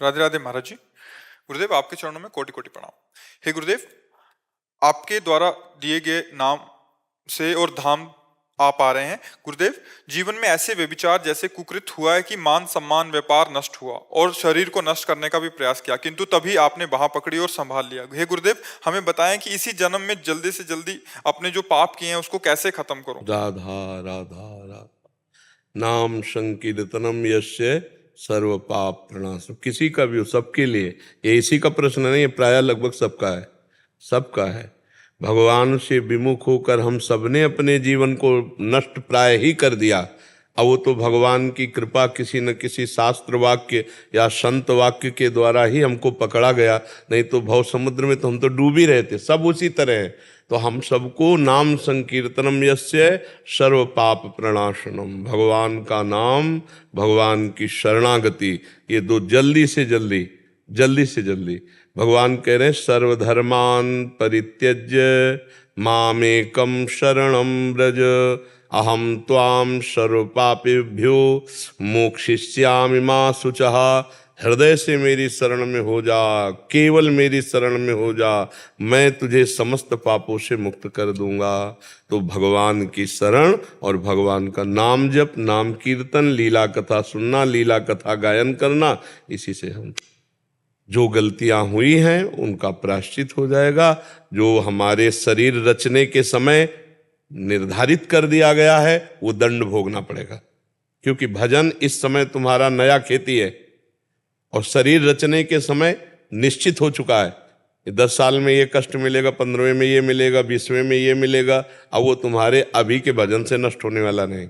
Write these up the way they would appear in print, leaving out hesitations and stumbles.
राधे राधे महाराज जी। गुरुदेव आपके चरणों में कोटि कोटि प्रणाम। हे गुरुदेव, आपके द्वारा दिए गए नाम से और धाम आप आ रहे हैं। गुरुदेव, जीवन में ऐसे व्यभिचार जैसे कुकृत हुआ है कि मान सम्मान व्यापार नष्ट हुआ और शरीर को नष्ट करने का भी प्रयास किया, किंतु तभी आपने बाह पकड़ी और संभाल लिया। हे गुरुदेव, हमें बताएं कि इसी जन्म में जल्दी से जल्दी अपने जो पाप किए हैं उसको कैसे खत्म करूं। राधा राधा राधा नाम संकीर्तनम यस्य सर्व पाप प्रणाशम। किसी का भी हो, सबके लिए ये इसी का प्रश्न नहीं है, प्राय लगभग सबका है, सबका है। भगवान से विमुख होकर हम सबने अपने जीवन को नष्ट प्राय ही कर दिया। अब वो तो भगवान की कृपा, किसी न किसी शास्त्र वाक्य या संत वाक्य के द्वारा ही हमको पकड़ा गया, नहीं तो भव समुद्र में तो हम तो डूब ही रहे थे। सब उसी तरह है। तो हम सबको नाम संकीर्तनम यस्य सर्व पाप प्रणाशनम, भगवान का नाम, भगवान की शरणागति, ये दो जल्दी से जल्दी, जल्दी से जल्दी। भगवान कह रहे हैं सर्वधर्मान परित्यज्य मामेकम शरणम व्रज अहम त्वाम सर्व पापेभ्यो मोक्षयिष्यामि मा शुचः। हृदय से मेरी शरण में हो जा, केवल मेरी शरण में हो जा, मैं तुझे समस्त पापों से मुक्त कर दूंगा। तो भगवान की शरण और भगवान का नाम जप, नाम कीर्तन, लीला कथा सुनना, लीला कथा गायन करना, इसी से हम जो गलतियां हुई हैं उनका प्रायश्चित हो जाएगा। जो हमारे शरीर रचने के समय निर्धारित कर दिया गया है वो दंड भोगना पड़ेगा, क्योंकि भजन इस समय तुम्हारा नया खेती है और शरीर रचने के समय निश्चित हो चुका है। 10 साल में ये कष्ट मिलेगा, 15वें में ये मिलेगा, 20वें में ये मिलेगा। अब वो तुम्हारे अभी के भजन से नष्ट होने वाला नहीं।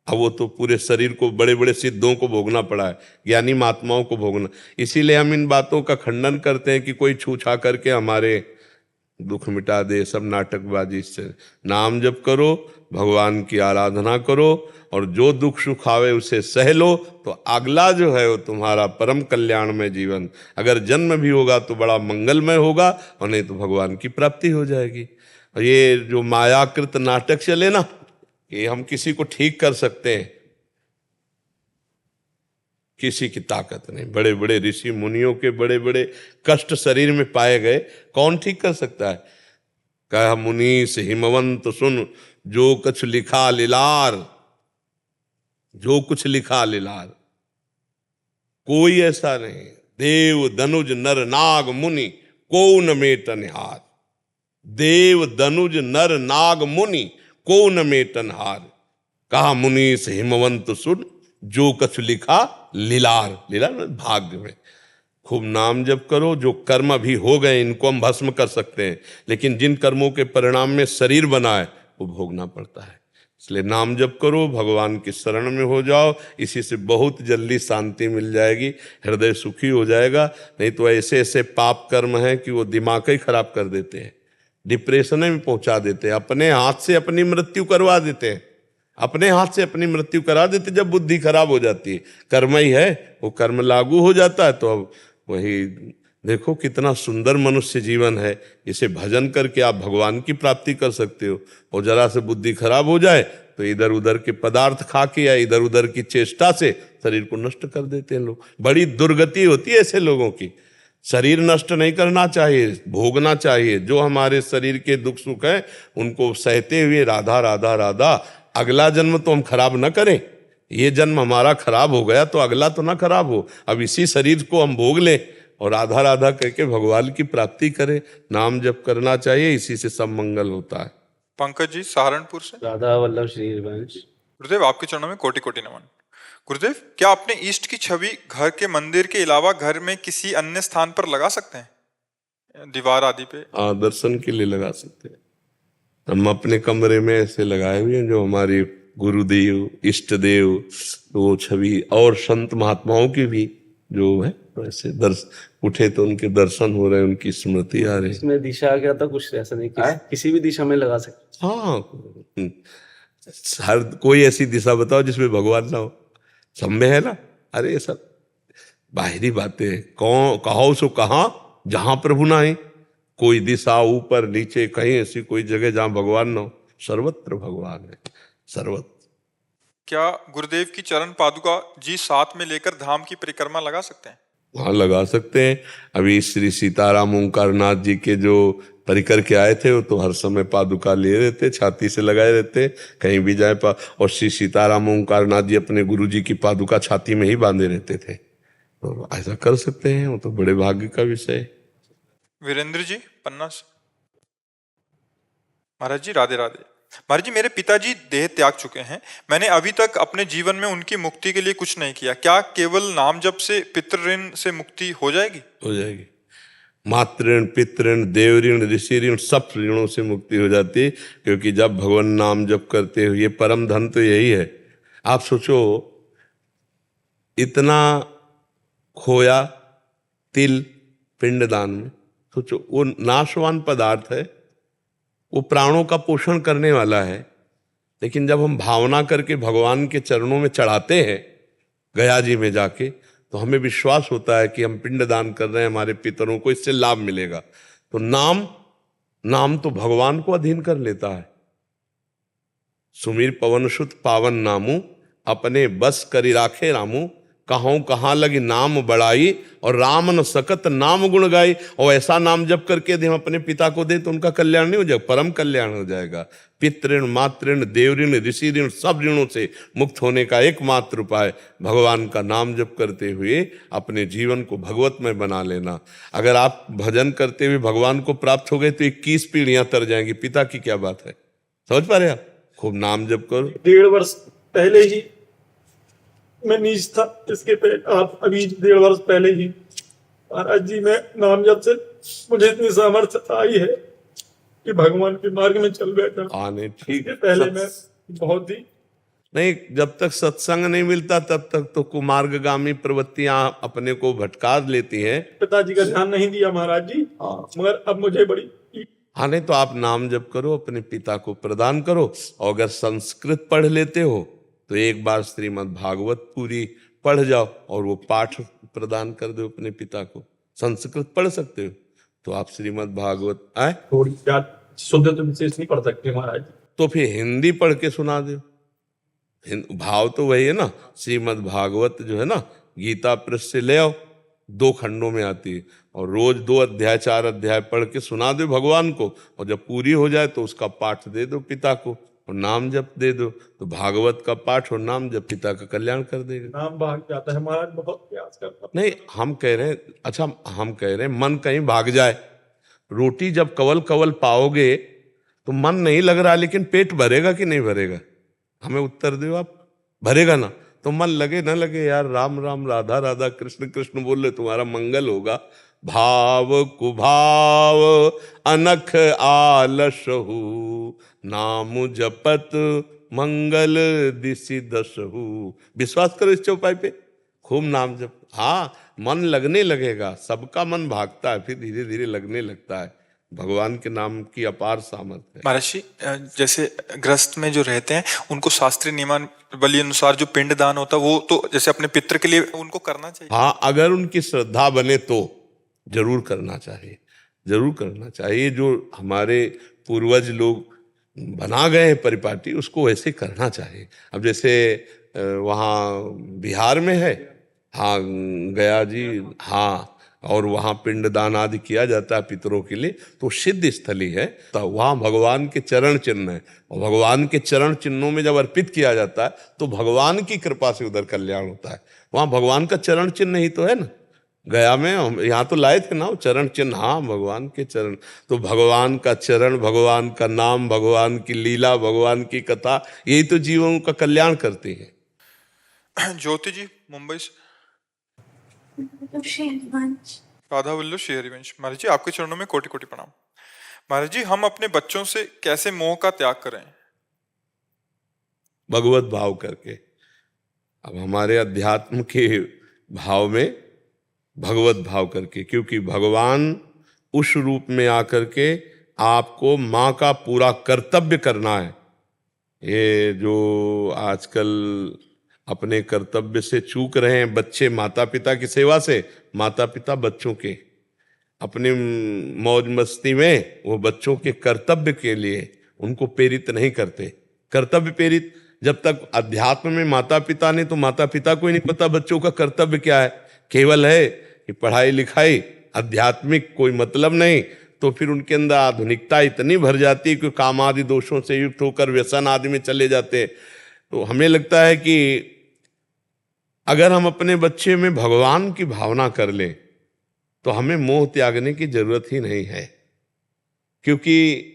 अब वो तो पूरे शरीर को, बड़े बड़े सिद्धों को भोगना पड़ा है, ज्ञानी महात्माओं को भोगना। इसीलिए हम इन बातों का खंडन करते हैं कि कोई छू छा करके हमारे दुख मिटा दे, सब नाटकबाजी से। नाम जप करो, भगवान की आराधना करो और जो दुख सुख आवे उसे सह लो, तो अगला जो है वो तुम्हारा परम कल्याणमय जीवन, अगर जन्म भी होगा तो बड़ा मंगलमय होगा, और नहीं तो भगवान की प्राप्ति हो जाएगी। और ये जो मायाकृत नाटक चले ना, कि हम किसी को ठीक कर सकते हैं, किसी की ताकत नहीं। बड़े बड़े ऋषि मुनियों के बड़े बड़े कष्ट शरीर में पाए गए, कौन ठीक कर सकता है। कह मुनीस हिमवंत सुन, जो कुछ लिखा लीलार, जो कुछ लिखा लीलार, कोई ऐसा नहीं। देव दनुज नर नाग मुनि को न मेट निहार, देव दनुज नर नाग मुनि को न मेट निहार। कहा मुनीस हिमवंत सुन, जो कछ लिखा लीलार, लीलार भाग्य में। खूब नाम जप करो। जो कर्म अभी हो गए इनको हम भस्म कर सकते हैं, लेकिन जिन कर्मों के परिणाम में शरीर बना है वो भोगना पड़ता है। इसलिए नाम जप करो, भगवान की शरण में हो जाओ, इसी से बहुत जल्दी शांति मिल जाएगी, हृदय सुखी हो जाएगा। नहीं तो ऐसे ऐसे पाप कर्म हैं कि वो दिमाग ही खराब कर देते हैं, डिप्रेशन में पहुंचा देते हैं, अपने हाथ से अपनी मृत्यु करवा देते हैं, अपने हाथ से अपनी मृत्यु करा देते जब बुद्धि खराब हो जाती है। कर्म ही है, वो कर्म लागू हो जाता है। तो अब वही देखो कितना सुंदर मनुष्य जीवन है, इसे भजन करके आप भगवान की प्राप्ति कर सकते हो। और जरा से बुद्धि खराब हो जाए तो इधर उधर के पदार्थ खा के या इधर उधर की चेष्टा से शरीर को नष्ट कर देते हैं लोग। बड़ी दुर्गति होती है ऐसे लोगों की। शरीर नष्ट नहीं करना चाहिए, भोगना चाहिए। जो हमारे शरीर के दुख सुख हैं उनको सहते हुए राधा राधा राधा, अगला जन्म तो हम खराब न करें। ये जन्म हमारा खराब हो गया तो अगला तो ना खराब हो, अब इसी शरीर को हम भोग लें और राधा राधा करके भगवान की प्राप्ति करें। नाम जप करना चाहिए, इसी से सब मंगल होता है। पंकज जी सहारनपुर से। राधा वल्लभ श्री हरिवंश। गुरुदेव आपके चरणों में कोटि कोटि नमन। गुरुदेव, क्या अपने इष्ट की छवि घर के मंदिर के अलावा घर में किसी अन्य स्थान पर लगा सकते हैं, दीवार आदि पे? हाँ, दर्शन के लिए लगा सकते हैं। हम अपने कमरे में ऐसे लगाए हुए हैं जो हमारे गुरुदेव, इष्ट देव, वो छवि, और संत महात्माओं की भी जो है वैसे उठे तो उनके दर्शन हो रहे हैं, उनकी स्मृति आ रही है। इसमें दिशा क्या था, कुछ ऐसा नहीं, किसी भी दिशा में लगा सकते। हाँ, हर कोई ऐसी दिशा बताओ जिसमें भगवान ना हो, सब में है ना। अरे ये सब बाहरी बातें, कौन कहो सो कहा जहां प्रभु ना है। कोई दिशा ऊपर नीचे कहीं ऐसी कोई जगह जहां भगवान ना हो, सर्वत्र भगवान है, सर्वत्र। क्या गुरुदेव की चरण पादुका जी साथ में लेकर धाम की परिक्रमा लगा सकते हैं? वहाँ लगा सकते हैं। अभी श्री सीताराम ओंकारनाथ जी के जो परिकर के आए थे वो तो हर समय पादुका लिए रहते, छाती से लगाए रहते, कहीं भी जाए और श्री सीताराम ओंकारनाथ जी अपने गुरु जी की पादुका छाती में ही बांधे रहते थे। तो ऐसा कर सकते हैं, वो तो बड़े भाग्य का विषय है। वीरेंद्र जी पन्ना से। महाराज जी राधे राधे। महाराज जी मेरे पिताजी देह त्याग चुके हैं, मैंने अभी तक अपने जीवन में उनकी मुक्ति के लिए कुछ नहीं किया, क्या केवल नाम जप से पितृ ऋण से मुक्ति हो जाएगी? हो जाएगी। मातृ ऋण, पितृ ऋण, देव ऋण, ऋषि ऋण, सब ऋणों से मुक्ति हो जाती है, क्योंकि जब भगवान नाम जप करते हो, ये परम धन तो यही है। आप सोचो, इतना खोया तिल पिंडदान में, सोचो वो नाशवान पदार्थ है, वो प्राणों का पोषण करने वाला है, लेकिन जब हम भावना करके भगवान के चरणों में चढ़ाते हैं गया जी में जाके, तो हमें विश्वास होता है कि हम पिंडदान कर रहे हैं, हमारे पितरों को इससे लाभ मिलेगा। तो नाम तो भगवान को अधीन कर लेता है। सुमीर पवन सुत पावन नामू, अपने बस करी राखे रामू, कहूं कहाँ लगी नाम बढ़ाई, और राम न सकत नाम गुण गाई। और ऐसा नाम जप करके यदि हम अपने पिता को दें तो उनका कल्याण नहीं हो जाएगा, परम कल्याण हो जाएगा। पितृ ऋण, मातृ ऋण, देव ऋण, ऋषि ऋण, सब ऋणों से मुक्त होने का एकमात्र उपाय भगवान का नाम जप करते हुए अपने जीवन को भगवतमय बना लेना। अगर आप भजन करते हुए भगवान को प्राप्त हो गए तो 21 पीढ़ियां तर जाएंगी। पिता की क्या बात है, समझ पा रहे आप? खूब नाम जप करो। 1.5 वर्ष पहले ही मैं नीच था, इसके आप अभी 1.5 वर्ष पहले ही महाराज जी मैं नाम जप से मुझे इतनी सामर्थ्य आई है कि भगवान के मार्ग में चल बैठा। आने ठीक पहले मैं बहुत ही नहीं, जब तक सत्संग नहीं मिलता तब तक तो कुमार्गगामी प्रवृत्तियां अपने को भटका लेती हैं। पिताजी का ध्यान नहीं दिया महाराज जी, मगर अब मुझे बड़ी हाँ, नहीं तो आप नाम जप करो, अपने पिता को प्रदान करो। और अगर संस्कृत पढ़ लेते हो तो एक बार श्रीमद् भागवत पूरी पढ़ जाओ और वो पाठ प्रदान कर दो अपने पिता को। संस्कृत पढ़ सकते हो तो आप श्रीमद् भागवत आए, थोड़ी शुद्ध तो विशेष नहीं पढ़ सकते महाराज जी। तो फिर हिंदी पढ़ के सुना दो। भाव तो वही है ना। श्रीमद् भागवत जो है ना, गीता प्रेस से ले आओ, 2 खंडों में आती है, और रोज 2 अध्याय 4 अध्याय पढ़ के सुना दो भगवान को। और जब पूरी हो जाए तो उसका पाठ दे दो पिता को और नाम जप दे दो, तो भागवत का पाठ और नाम जप पिता का कल्याण कर देगा। नाम भाग जाता है महाराज, बहुत प्रयास करता। नहीं, हम कह रहे हैं, अच्छा हम कह रहे हैं मन कहीं भाग जाए। रोटी जब कवल कवल पाओगे तो मन नहीं लग रहा, लेकिन पेट भरेगा कि नहीं भरेगा? हमें उत्तर दो आप। भरेगा ना? तो मन लगे ना लगे, यार राम राम राधा राधा कृष्ण कृष्ण बोल रहे, तुम्हारा मंगल होगा। भाव कुभाव अनख आलसहु, नाम जपत मंगल दिशि दसहु। विश्वास करो इस चौपाई पे, खूब नाम जप। हाँ, मन लगने लगेगा, सबका मन भागता है, फिर धीरे धीरे लगने लगता है। भगवान के नाम की अपार सामर्थ्य है। महाराज जी जैसे गृहस्थ में जो रहते हैं उनको शास्त्रीय नियमावली अनुसार जो पिंड दान होता है वो तो जैसे अपने पितृ के लिए उनको करना चाहिए। हाँ, अगर उनकी श्रद्धा बने तो जरूर करना चाहिए, जरूर करना चाहिए। जो हमारे पूर्वज लोग बना गए हैं परिपाटी, उसको वैसे करना चाहिए। अब जैसे वहाँ बिहार में है, हाँ गया जी, हाँ, और वहाँ पिंडदान आदि किया जाता है पितरों के लिए, तो सिद्ध स्थली है, तो वहाँ भगवान के चरण चिन्ह है। और भगवान के चरण चिन्हों में जब अर्पित किया जाता है तो भगवान की कृपा से उधर कल्याण होता है। वहाँ भगवान का चरण चिन्ह ही तो है ना। गया में हम यहाँ तो लाए थे ना चरण चिन्ह, हाँ भगवान के चरण। तो भगवान का चरण, भगवान का नाम, भगवान की लीला, भगवान की कथा, यही तो जीवों का कल्याण करती है। ज्योति जी मुंबई से। राधा वल्लभ श्री हरिवंश। महाराज जी आपके चरणों में कोटि कोटि प्रणाम। महाराज जी हम अपने बच्चों से कैसे मोह का त्याग करें? भगवत भाव करके। अब हमारे अध्यात्म के भाव में भगवत भाव करके, क्योंकि भगवान उस रूप में आकर के आपको माँ का पूरा कर्तव्य करना है। ये जो आजकल अपने कर्तव्य से चूक रहे हैं बच्चे, माता पिता की सेवा से, माता पिता बच्चों के अपनी मौज मस्ती में वो बच्चों के कर्तव्य के लिए उनको प्रेरित नहीं करते। कर्तव्य प्रेरित जब तक अध्यात्म में माता पिता ने, तो माता पिता को ही नहीं पता बच्चों का कर्तव्य क्या है। केवल है कि पढ़ाई लिखाई आध्यात्मिक कोई मतलब नहीं, तो फिर उनके अंदर आधुनिकता इतनी भर जाती है कि काम आदि दोषों से युक्त होकर व्यसन आदि में चले जाते हैं। तो हमें लगता है कि अगर हम अपने बच्चे में भगवान की भावना कर लें तो हमें मोह त्यागने की जरूरत ही नहीं है, क्योंकि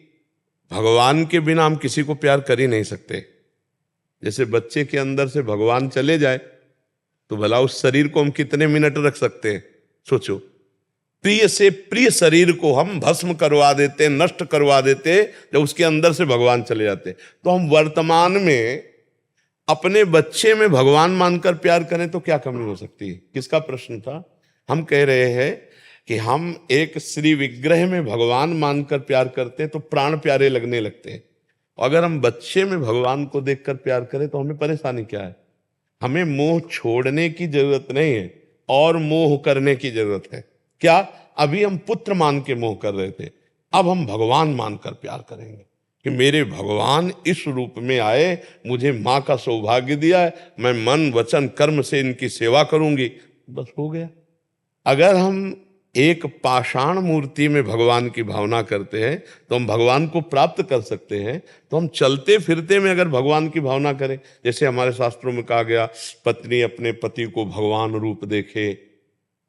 भगवान के बिना हम किसी को प्यार कर ही नहीं सकते। जैसे बच्चे के अंदर से भगवान चले जाए तो भला उस शरीर को हम कितने मिनट रख सकते हैं? सोचो, प्रिय से प्रिय शरीर को हम भस्म करवा देते, नष्ट करवा देते, जब उसके अंदर से भगवान चले जाते। तो हम वर्तमान में अपने बच्चे में भगवान मानकर प्यार करें तो क्या कमी हो सकती है? किसका प्रश्न था? हम कह रहे हैं कि हम एक श्री विग्रह में भगवान मानकर प्यार करते हैं तो प्राण प्यारे लगने लगते हैं। अगर हम बच्चे में भगवान को देखकर प्यार करें तो हमें परेशानी क्या है? हमें मोह छोड़ने की जरूरत नहीं है और मोह करने की जरूरत है। क्या? अभी हम पुत्र मान के मोह कर रहे थे, अब हम भगवान मानकर प्यार करेंगे कि मेरे भगवान इस रूप में आए, मुझे माँ का सौभाग्य दिया है, मैं मन वचन कर्म से इनकी सेवा करूंगी, बस हो गया। अगर हम एक पाषाण मूर्ति में भगवान की भावना करते हैं तो हम भगवान को प्राप्त कर सकते हैं। तो हम चलते फिरते में अगर भगवान की भावना करें, जैसे हमारे शास्त्रों में कहा गया, पत्नी अपने पति को भगवान रूप देखे,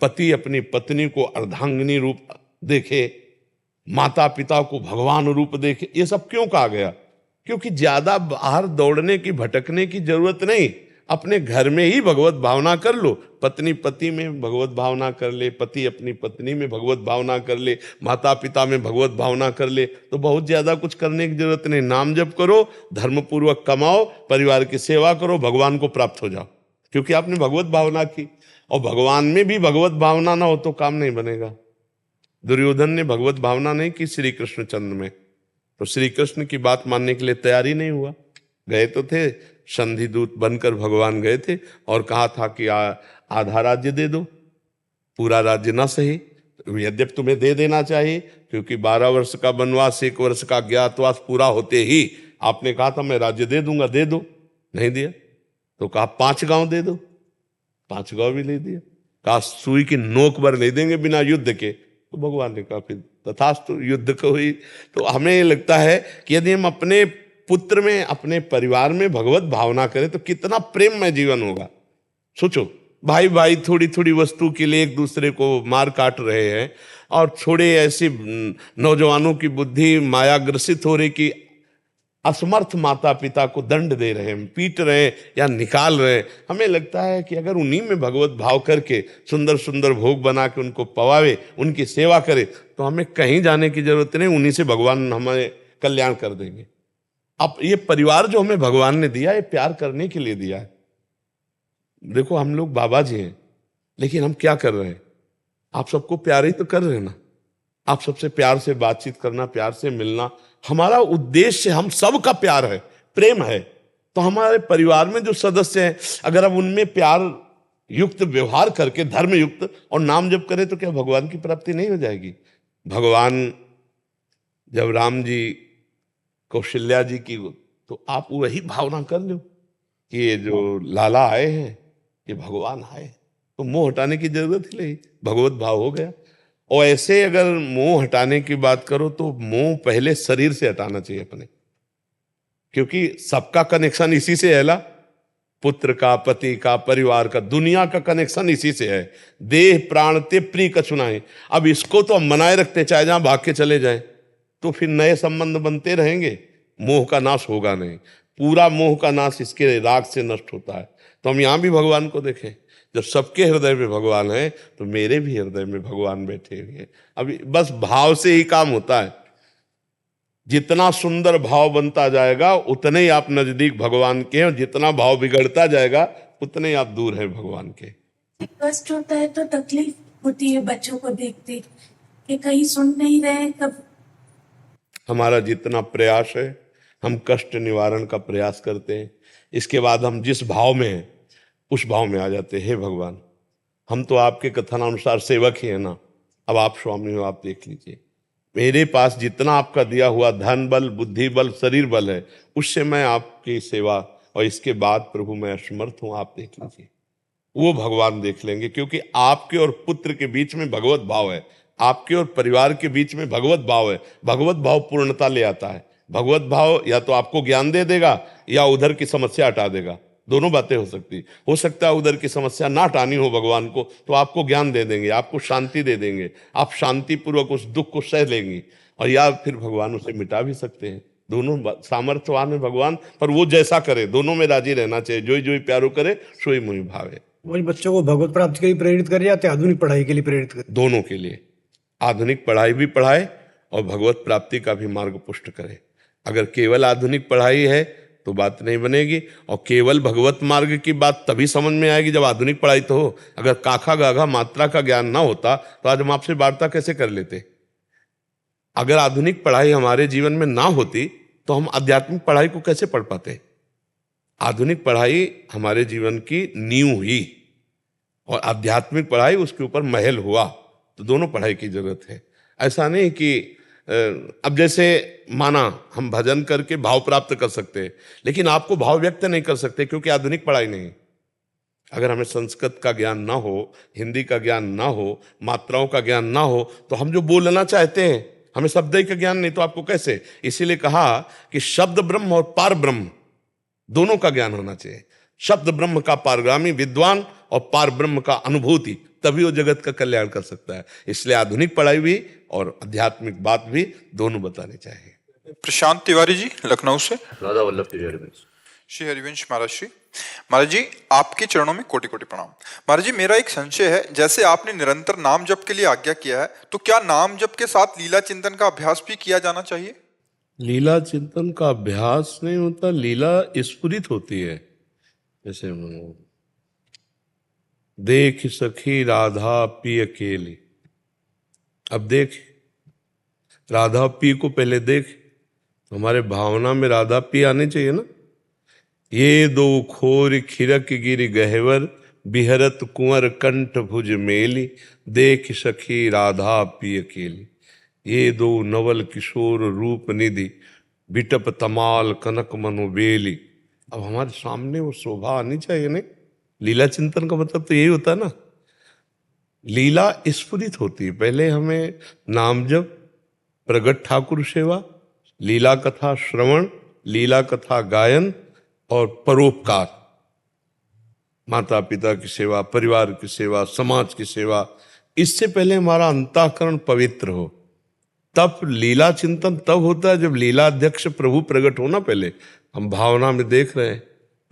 पति अपनी पत्नी को अर्धांगिनी रूप देखे, माता पिता को भगवान रूप देखे। ये सब क्यों कहा गया? क्योंकि ज्यादा बाहर दौड़ने की भटकने की जरूरत नहीं, अपने घर में ही भगवत भावना कर लो। पत्नी पति में भगवत भावना कर ले, पति अपनी पत्नी में भगवत भावना कर ले, माता पिता में भगवत भावना कर ले, तो बहुत ज्यादा कुछ करने की जरूरत नहीं। नाम जप करो, धर्मपूर्वक कमाओ, परिवार की सेवा करो, भगवान को प्राप्त हो जाओ, क्योंकि आपने भगवत भावना की। और भगवान में भी भगवत भावना ना हो तो काम नहीं बनेगा। दुर्योधन ने भगवत भावना नहीं की श्री कृष्ण चंद्र में, तो श्री कृष्ण की बात मानने के लिए तैयार ही नहीं हुआ। गए तो थे, संधि दूत बनकर भगवान गए थे और कहा था कि आधा राज्य दे दो, पूरा राज्य ना सही, यद्यपि तुम्हें दे देना चाहिए, क्योंकि 12 वर्ष का वनवास, 1 वर्ष का ज्ञातवास पूरा होते ही आपने कहा था मैं राज्य दे दूंगा, दे दो, नहीं दिया। तो कहा 5 गांव दे दो, 5 गांव भी नहीं दिया। कहा सुई की नोक भर नहीं देंगे बिना युद्ध के, तो भगवान ने कहा फिर तथास्तु, युद्ध को हुई। तो हमें लगता है कि यदि हम अपने पुत्र में, अपने परिवार में भगवत भावना करें तो कितना प्रेममय जीवन होगा। सोचो, भाई भाई थोड़ी थोड़ी वस्तु के लिए एक दूसरे को मार काट रहे हैं, और थोड़े ऐसी नौजवानों की बुद्धि मायाग्रसित हो रही कि असमर्थ माता पिता को दंड दे रहे हैं, पीट रहे हैं या निकाल रहे हैं। हमें लगता है कि अगर उन्हीं में भगवत भाव करके सुंदर सुंदर भोग बना के उनको पवावे, उनकी सेवा करे, तो हमें कहीं जाने की जरूरत नहीं, उन्हीं से भगवान हमें कल्याण कर देंगे। अब ये परिवार जो हमें भगवान ने दिया, ये प्यार करने के लिए दिया है। देखो, हम लोग बाबा जी हैं, लेकिन हम क्या कर रहे हैं? आप सबको प्यार ही तो कर रहे हैं ना। आप सबसे प्यार से बातचीत करना, प्यार से मिलना, हमारा उद्देश्य हम सबका प्यार है, प्रेम है। तो हमारे परिवार में जो सदस्य हैं, अगर हम उनमें प्यार युक्त व्यवहार करके, धर्म युक्त और नाम जप करें, तो क्या भगवान की प्राप्ति नहीं हो जाएगी? भगवान जब राम जी कौशल्या जी की, तो आप वही भावना कर लो कि ये जो लाला आए हैं ये भगवान आए, तो मोह हटाने की जरूरत ही नहीं, भगवत भाव हो गया। और ऐसे अगर मोह हटाने की बात करो तो मोह पहले शरीर से हटाना चाहिए अपने, क्योंकि सबका कनेक्शन इसी से है ला, पुत्र का, पति का, परिवार का, दुनिया का कनेक्शन इसी से है। देह प्राण ते प्रिय कछुनाए, अब इसको तो हम बनाए रखते, चाहे जहां भाग के चले जाएं, तो फिर नए संबंध बनते रहेंगे, मोह का नाश होगा नहीं। पूरा मोह का नाश इसके राग से नष्ट होता है। तो हम यहां भी भगवान को देखें, जब सबके हृदय में भगवान है तो मेरे भी हृदय में भगवान बैठे हुए हैं। अभी बस भाव से ही काम होता है। जितना सुंदर भाव बनता जाएगा उतने ही आप नजदीक भगवान के हैं, और जितना भाव बिगड़ता जाएगा उतने ही आप दूर हैं भगवान के। कष्ट होता है तो तकलीफ होती है बच्चों को देखते कि कहीं सुन नहीं रहे। कब हमारा जितना प्रयास है, हम कष्ट निवारण का प्रयास करते हैं। इसके बाद हम जिस भाव में हैं उस भाव में आ जाते हैं। हे भगवान, हम तो आपके कथनानुसार सेवक ही है ना, अब आप स्वामी हो, आप देख लीजिए, मेरे पास जितना आपका दिया हुआ धन बल, बुद्धि बल, शरीर बल है, उससे मैं आपकी सेवा, और इसके बाद प्रभु मैं असमर्थ हूं, आप देख लीजिए। वो भगवान देख लेंगे, क्योंकि आपके और पुत्र के बीच में भगवत भाव है, आपके और परिवार के बीच में भगवत भाव है। भगवत भाव पूर्णता ले आता है। भगवत भाव या तो आपको ज्ञान दे देगा या उधर की समस्या हटा देगा। दोनों बातें हो सकती। हो सकता है उधर की समस्या ना हटानी हो भगवान को, तो आपको ज्ञान दे देंगे, आपको शांति दे देंगे, आप शांति पूर्वक उस दुख को सह लेंगी, और या फिर भगवान उसे मिटा भी सकते हैं। दोनों सामर्थ्यवान है भगवान, पर वो जैसा करे, दोनों में राजी रहना चाहिए। जोई जोई प्यारो करे सोई मोहि भावे। वही बच्चों को भगवत प्राप्ति के लिए प्रेरित कर जाते हैं, आधुनिक पढ़ाई के लिए प्रेरित कर। दोनों के लिए, आधुनिक पढ़ाई भी पढ़ाए और भगवत प्राप्ति का भी मार्ग पुष्ट करे। अगर केवल आधुनिक पढ़ाई है तो बात नहीं बनेगी, और केवल भगवत मार्ग की बात तभी समझ में आएगी जब आधुनिक पढ़ाई तो हो। अगर काखा गाघा मात्रा का ज्ञान ना होता तो आज हम आपसे वार्ता कैसे कर लेते। अगर आधुनिक पढ़ाई हमारे जीवन में ना होती तो हम आध्यात्मिक पढ़ाई को कैसे पढ़ पाते। आधुनिक पढ़ाई हमारे जीवन की नींव हुई और आध्यात्मिक पढ़ाई उसके ऊपर महल हुआ। तो दोनों पढ़ाई की जरूरत है। ऐसा नहीं कि अब जैसे माना हम भजन करके भाव प्राप्त कर सकते हैं, लेकिन आपको भाव व्यक्त नहीं कर सकते क्योंकि आधुनिक पढ़ाई नहीं। अगर हमें संस्कृत का ज्ञान ना हो, हिंदी का ज्ञान ना हो, मात्राओं का ज्ञान ना हो, तो हम जो बोलना चाहते हैं, हमें शब्द का ज्ञान नहीं तो आपको कैसे। इसीलिए कहा कि शब्द ब्रह्म और पार ब्रह्म दोनों का ज्ञान होना चाहिए। शब्द ब्रह्म का पारगामी विद्वान और पार ब्रह्म का अनुभूति, तभी वो जगत का कल्याण कर सकता है। इसलिए आधुनिक पढ़ाई भी और आध्यात्मिक बात भी दोनों बतानी चाहिए। प्रशांत तिवारी जी लखनऊ से। राधा वल्लभ श्री हरिवंश। श्री हरिवंश महाराज जी आपके चरणों में कोटि कोटि प्रणाम। महाराज जी मेरा एक संशय है, जैसे आपने निरंतर नाम जप के लिए आज्ञा किया है, तो क्या नाम जप के साथ लीला चिंतन का अभ्यास भी किया जाना चाहिए? लीला चिंतन का अभ्यास नहीं होता, लीला स्फुरित होती है। जैसे देख सखी राधा पी अकेली, अब देख राधा पी को पहले देख, हमारे भावना में राधा पी आनी चाहिए ना। ये दो खोर खिरक गिर गहवर, बिहरत कुंवर कंठ भुज मेली, देख सखी राधा पी अकेली। ये दो नवल किशोर रूप निधि, बिटप तमाल कनक मनोबेली। अब हमारे सामने वो शोभा आनी चाहिए नहीं। लीला चिंतन का मतलब तो यही होता है ना, लीला स्फुरित होती है। पहले हमें नाम जप, प्रगट ठाकुर सेवा, लीला कथा श्रवण, लीला कथा गायन और परोपकार, माता पिता की सेवा, परिवार की सेवा, समाज की सेवा। इससे पहले हमारा अंतःकरण पवित्र हो, तब लीला चिंतन तब होता है जब लीला अध्यक्ष प्रभु प्रकट हो ना। पहले हम भावना में देख रहे हैं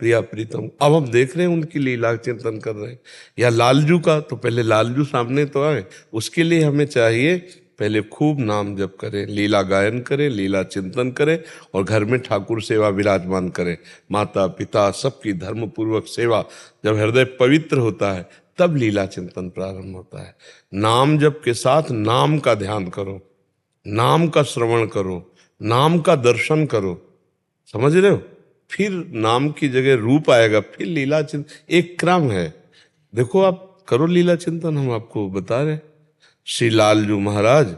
प्रिया प्रीतम, अब हम देख रहे हैं उनकी लीला चिंतन कर रहे हैं। या लालजू का, तो पहले लालजू सामने तो आए। उसके लिए हमें चाहिए पहले खूब नाम जप करें, लीला गायन करें, लीला चिंतन करें और घर में ठाकुर सेवा विराजमान करें। माता पिता सबकी धर्म पूर्वक सेवा। जब हृदय पवित्र होता है तब लीला चिंतन प्रारंभ होता है। नाम जप के साथ नाम का ध्यान करो, नाम का श्रवण करो, नाम का दर्शन करो, समझ रहे हो। फिर नाम की जगह रूप आएगा, फिर लीला चिंतन। एक क्रम है। देखो आप करो लीला चिंतन, हम आपको बता रहे हैं। श्री लालजू महाराज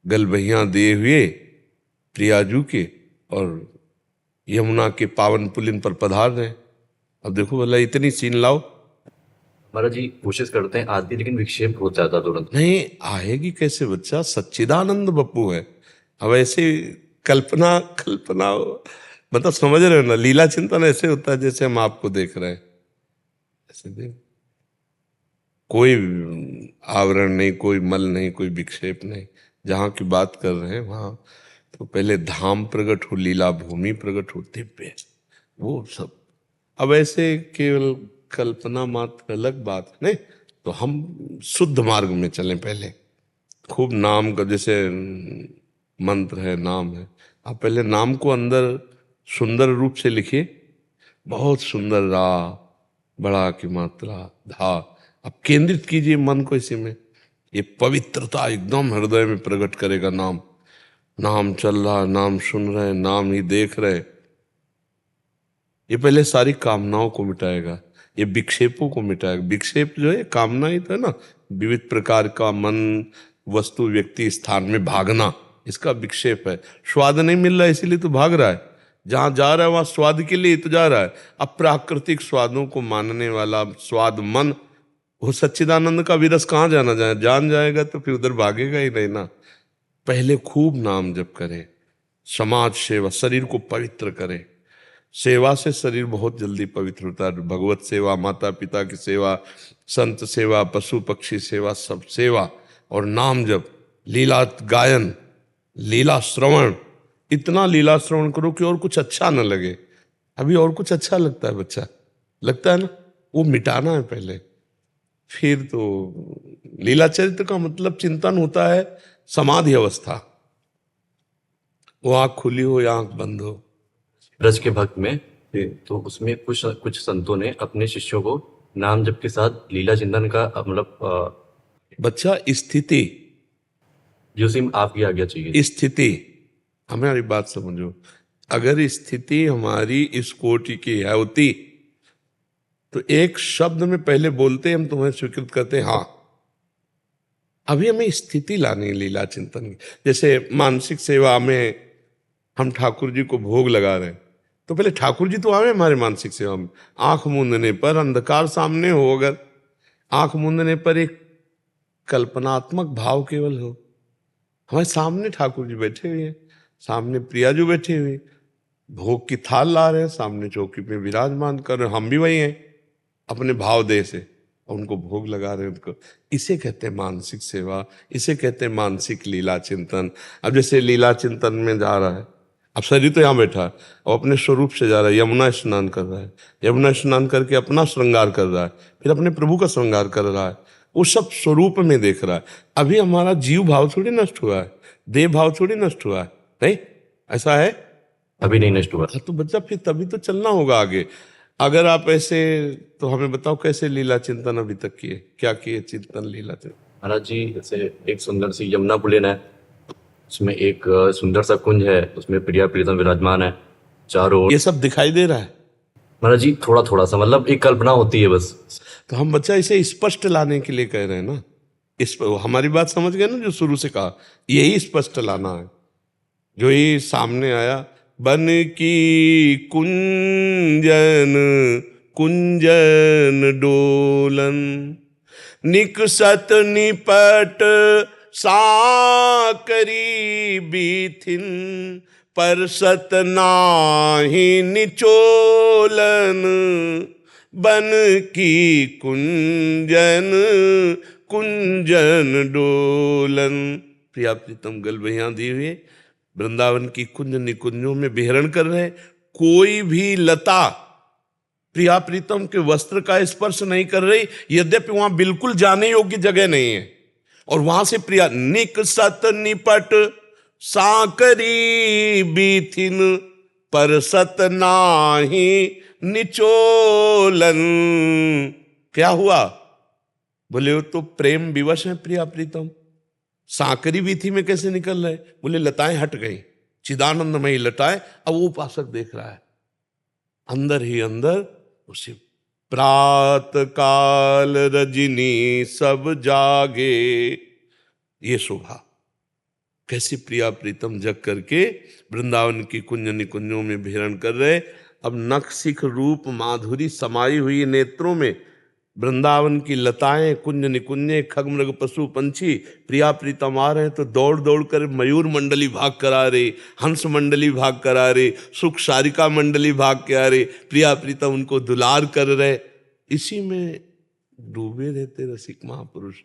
गलबहिया दिए हुए प्रियाजू के और यमुना के पावन पुलिन पर पधार रहे। अब देखो भला इतनी सीन लाओ। महाराज जी कोशिश करते हैं आती, लेकिन विक्षेप हो जाता तुरंत। नहीं आएगी कैसे बच्चा, सच्चिदानंद बप्पू है। अब ऐसे कल्पना मतलब समझ रहे हो ना, लीला चिंतन ऐसे होता है जैसे हम आपको देख रहे हैं। ऐसे देख, कोई आवरण नहीं, कोई मल नहीं, कोई विक्षेप नहीं। जहाँ की बात कर रहे हैं वहाँ तो पहले धाम प्रकट हो, लीला भूमि प्रकट हो, दिव्य वो सब। अब ऐसे केवल कल्पना मात्र अलग बात नहीं। तो हम शुद्ध मार्ग में चलें। पहले खूब नाम का, जैसे मंत्र है, नाम है, आप पहले नाम को अंदर सुंदर रूप से लिखिए। बहुत सुंदर रा, बड़ा की मात्रा, धा। अब केंद्रित कीजिए मन को इसी में। ये पवित्रता एकदम हृदय में प्रकट करेगा। नाम नाम चल रहा, नाम सुन रहे, नाम ही देख रहे। ये पहले सारी कामनाओं को मिटाएगा, ये विक्षेपों को मिटाएगा। विक्षेप जो है कामना ही तो है ना, विविध प्रकार का मन, वस्तु, व्यक्ति, स्थान में भागना, इसका विक्षेप है। स्वाद नहीं मिल रहा इसीलिए तो भाग रहा है। जहां जा रहा है वहां स्वाद के लिए तो जा रहा है। अप्राकृतिक स्वादों को मानने वाला स्वाद मन, वो सच्चिदानंद का विरस कहाँ जाना जाए, जान जाएगा तो फिर उधर भागेगा ही नहीं ना। पहले खूब नाम जप करे, समाज सेवा, शरीर को पवित्र करे। सेवा से शरीर बहुत जल्दी पवित्र होता है। भगवत सेवा, माता पिता की सेवा, संत सेवा, पशु पक्षी सेवा, सब सेवा और नाम जप, लीला गायन, लीला श्रवण। इतना लीला श्रवण करो कि और कुछ अच्छा न लगे। अभी और कुछ अच्छा लगता है बच्चा, लगता है ना, वो मिटाना है पहले, फिर तो लीला चरित्र का मतलब चिंतन होता है समाधि अवस्था। वो आंख खुली हो या आंख बंद हो। ब्रज के भक्त में तो उसमें कुछ कुछ संतों ने अपने शिष्यों को नाम जप के साथ लीला चिंतन का बच्चा स्थिति, जो सिम आपकी आज्ञा चाहिए। स्थिति, हमारी बात समझो, अगर स्थिति हमारी इस कोटि की है होती तो एक शब्द में पहले बोलते हम तुम्हें स्वीकृत करते हाँ। अभी हमें स्थिति लानी है लीला चिंतन की। जैसे मानसिक सेवा में हम ठाकुर जी को भोग लगा रहे हैं तो पहले ठाकुर जी तो आवे हमारे मानसिक सेवा में। आंख मूंदने पर, अंधकार सामने हो, अगर आंख मूंदने पर एक कल्पनात्मक भाव केवल हो, हमारे सामने ठाकुर जी बैठे हुए हैं, सामने प्रिया जी बैठे हुए, भोग की थाल ला रहे हैं, सामने चौकी पे विराजमान कर रहे हैं, हम भी वही हैं अपने भाव देह से, और उनको भोग लगा रहे हैं उनको। इसे कहते हैं मानसिक सेवा, इसे कहते हैं मानसिक लीला चिंतन। अब जैसे लीला चिंतन में जा रहा है, अब शरीर तो यहाँ बैठा है और अपने स्वरूप से जा रहा है, यमुना स्नान कर रहा है, यमुना स्नान करके अपना श्रृंगार कर रहा है, फिर अपने प्रभु का श्रृंगार कर रहा है, वो सब स्वरूप में देख रहा है। अभी हमारा जीव भाव थोड़ी नष्ट हुआ है, देह भाव थोड़ी नष्ट हुआ है, नहीं ऐसा है, अभी नहीं नष्ट हुआ। तो बच्चा फिर तभी तो चलना होगा आगे। अगर आप ऐसे, तो हमें बताओ कैसे लीला चिंतन अभी तक किए, क्या किए चिंतन लीला चिंतन? महाराज जी, जैसे एक सुंदर सी यमुना पुलिन है, उसमें एक सुंदर सा कुंज है, उसमें प्रिया प्रीतम विराजमान है चारों ओर। ये सब दिखाई दे रहा है महाराज जी, थोड़ा थोड़ा सा, मतलब एक कल्पना होती है बस। तो हम बच्चा इसे स्पष्ट लाने के लिए कह रहे हैं ना। इस हमारी बात समझ गए ना, जो शुरू से कहा यही स्पष्ट लाना है। जो ये सामने आया, बन की कुंजन कुंजन डोलन, निकसत निपट साकरी बीथिन, परसत नाही निचोलन, बन की कुंजन कुंजन डोलन। प्रिया प्रीतम गलबैया दिए हुए वृंदावन की कुंज निकुंजों में विहरण कर रहे। कोई भी लता प्रिया प्रीतम के वस्त्र का स्पर्श नहीं कर रही, यद्यपि वहां बिल्कुल जाने योग्य जगह नहीं है, और वहां से प्रिया निकसत निपट साकरी बीथिन, परसत नाही निचोलन। क्या हुआ? बोले वो तो प्रेम विवश है प्रिया प्रीतम, सांकरी बीथी में कैसे निकल रहे? बोले लताएं हट गई, चिदानंदमयी लताएं। अब वो उपासक देख रहा है अंदर ही अंदर उसे, प्रात काल रजनी सब जागे, ये शोभा। कैसी प्रिया प्रीतम जग करके वृंदावन की कुंज निकुंजों में विहरण कर रहे। अब नख सिख रूप माधुरी समाई हुई नेत्रों में वृंदावन की लताएं, कुंज निकुंजे, खगमृग पशु पंछी प्रिया प्रीतम आ रहे हैं तो दौड़ दौड़ कर मयूर मंडली भाग करा रहे, हंस मंडली भाग करा रहे, सुख सारिका मंडली भाग के आ रहे, प्रिया प्रीतम उनको दुलार कर रहे। इसी में डूबे रहते रसिक महापुरुष।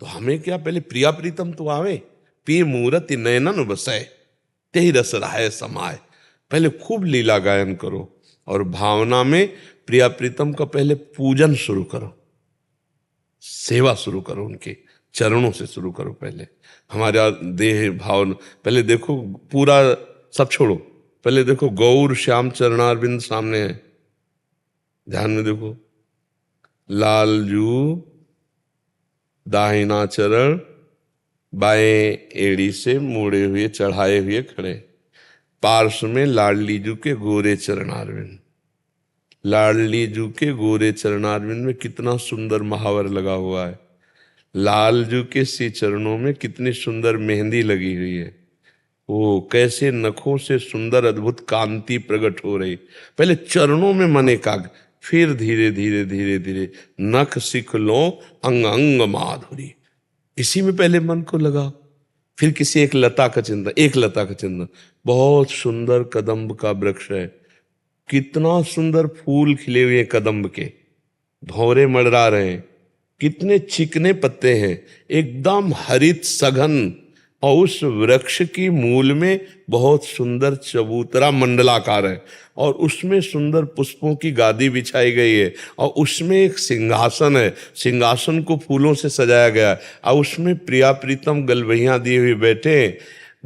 तो हमें क्या, पहले प्रिया प्रीतम तो आवे, पी मूरति नयनन बसै, तेहि रस रहाय समाय। पहले खूब लीला गायन करो और भावना में प्रिया प्रीतम का पहले पूजन शुरू करो, सेवा शुरू करो, उनके चरणों से शुरू करो। पहले हमारा देह भाव, पहले देखो पूरा सब छोड़ो, पहले देखो गौर श्याम चरणारविंद सामने है, ध्यान में देखो। लालजू दाहिना चरण बाएं एड़ी से मोड़े हुए चढ़ाए हुए खड़े, पार्श्व में लाडली जू के गोरे चरणारविंद। लाडली जू के गोरे चरणारविंद में कितना सुंदर महावर लगा हुआ है। लाल जू के सी चरणों में कितनी सुंदर मेहंदी लगी हुई है। वो कैसे नखों से सुंदर अद्भुत कांति प्रकट हो रही। पहले चरणों में मन एकाग्र, फिर धीरे धीरे धीरे धीरे नख सिख लो अंग अंग माधुरी, इसी में पहले मन को लगा। फिर किसी एक लता का चिंतन, एक लता का चिंतन, बहुत सुंदर कदम्ब का वृक्ष है, कितना सुंदर फूल खिले हुए कदम्ब के, भंवरे मंडरा रहे हैं, कितने चिकने पत्ते हैं, एकदम हरित सघन, और उस वृक्ष की मूल में बहुत सुंदर चबूतरा मंडलाकार है, और उसमें सुंदर पुष्पों की गादी बिछाई गई है, और उसमें एक सिंहासन है, सिंहासन को फूलों से सजाया गया है, और उसमें प्रिया प्रीतम गलबहियां दिए हुए बैठे हैं।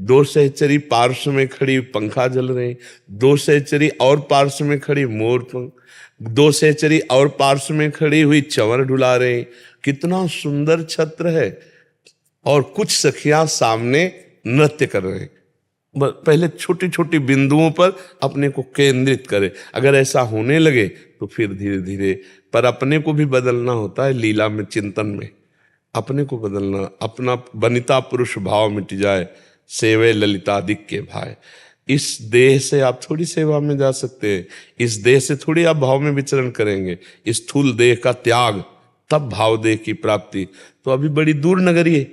दो सहचरी पार्श्व में खड़ी पंखा जल रहे, दो सहचरी और पार्श्व में खड़ी मोर पंख, दो सहचरी और पार्श्व में खड़ी हुई चंवर ढुला रहे। कितना सुंदर छत्र है, और कुछ सखियां सामने नृत्य कर रहे हैं। पहले छोटी छोटी बिंदुओं पर अपने को केंद्रित करें। अगर ऐसा होने लगे तो फिर धीरे धीरे, पर अपने को भी बदलना होता है लीला में, चिंतन में अपने को बदलना, अपना वनिता पुरुष भाव मिट जाए, सेवे ललितादिक के भाई। इस देह से आप थोड़ी सेवा में जा सकते हैं, इस देह से थोड़ी आप भाव में विचरण करेंगे। इस स्थूल देह का त्याग, तब भाव देह की प्राप्ति। तो अभी बड़ी दूर नगरी है,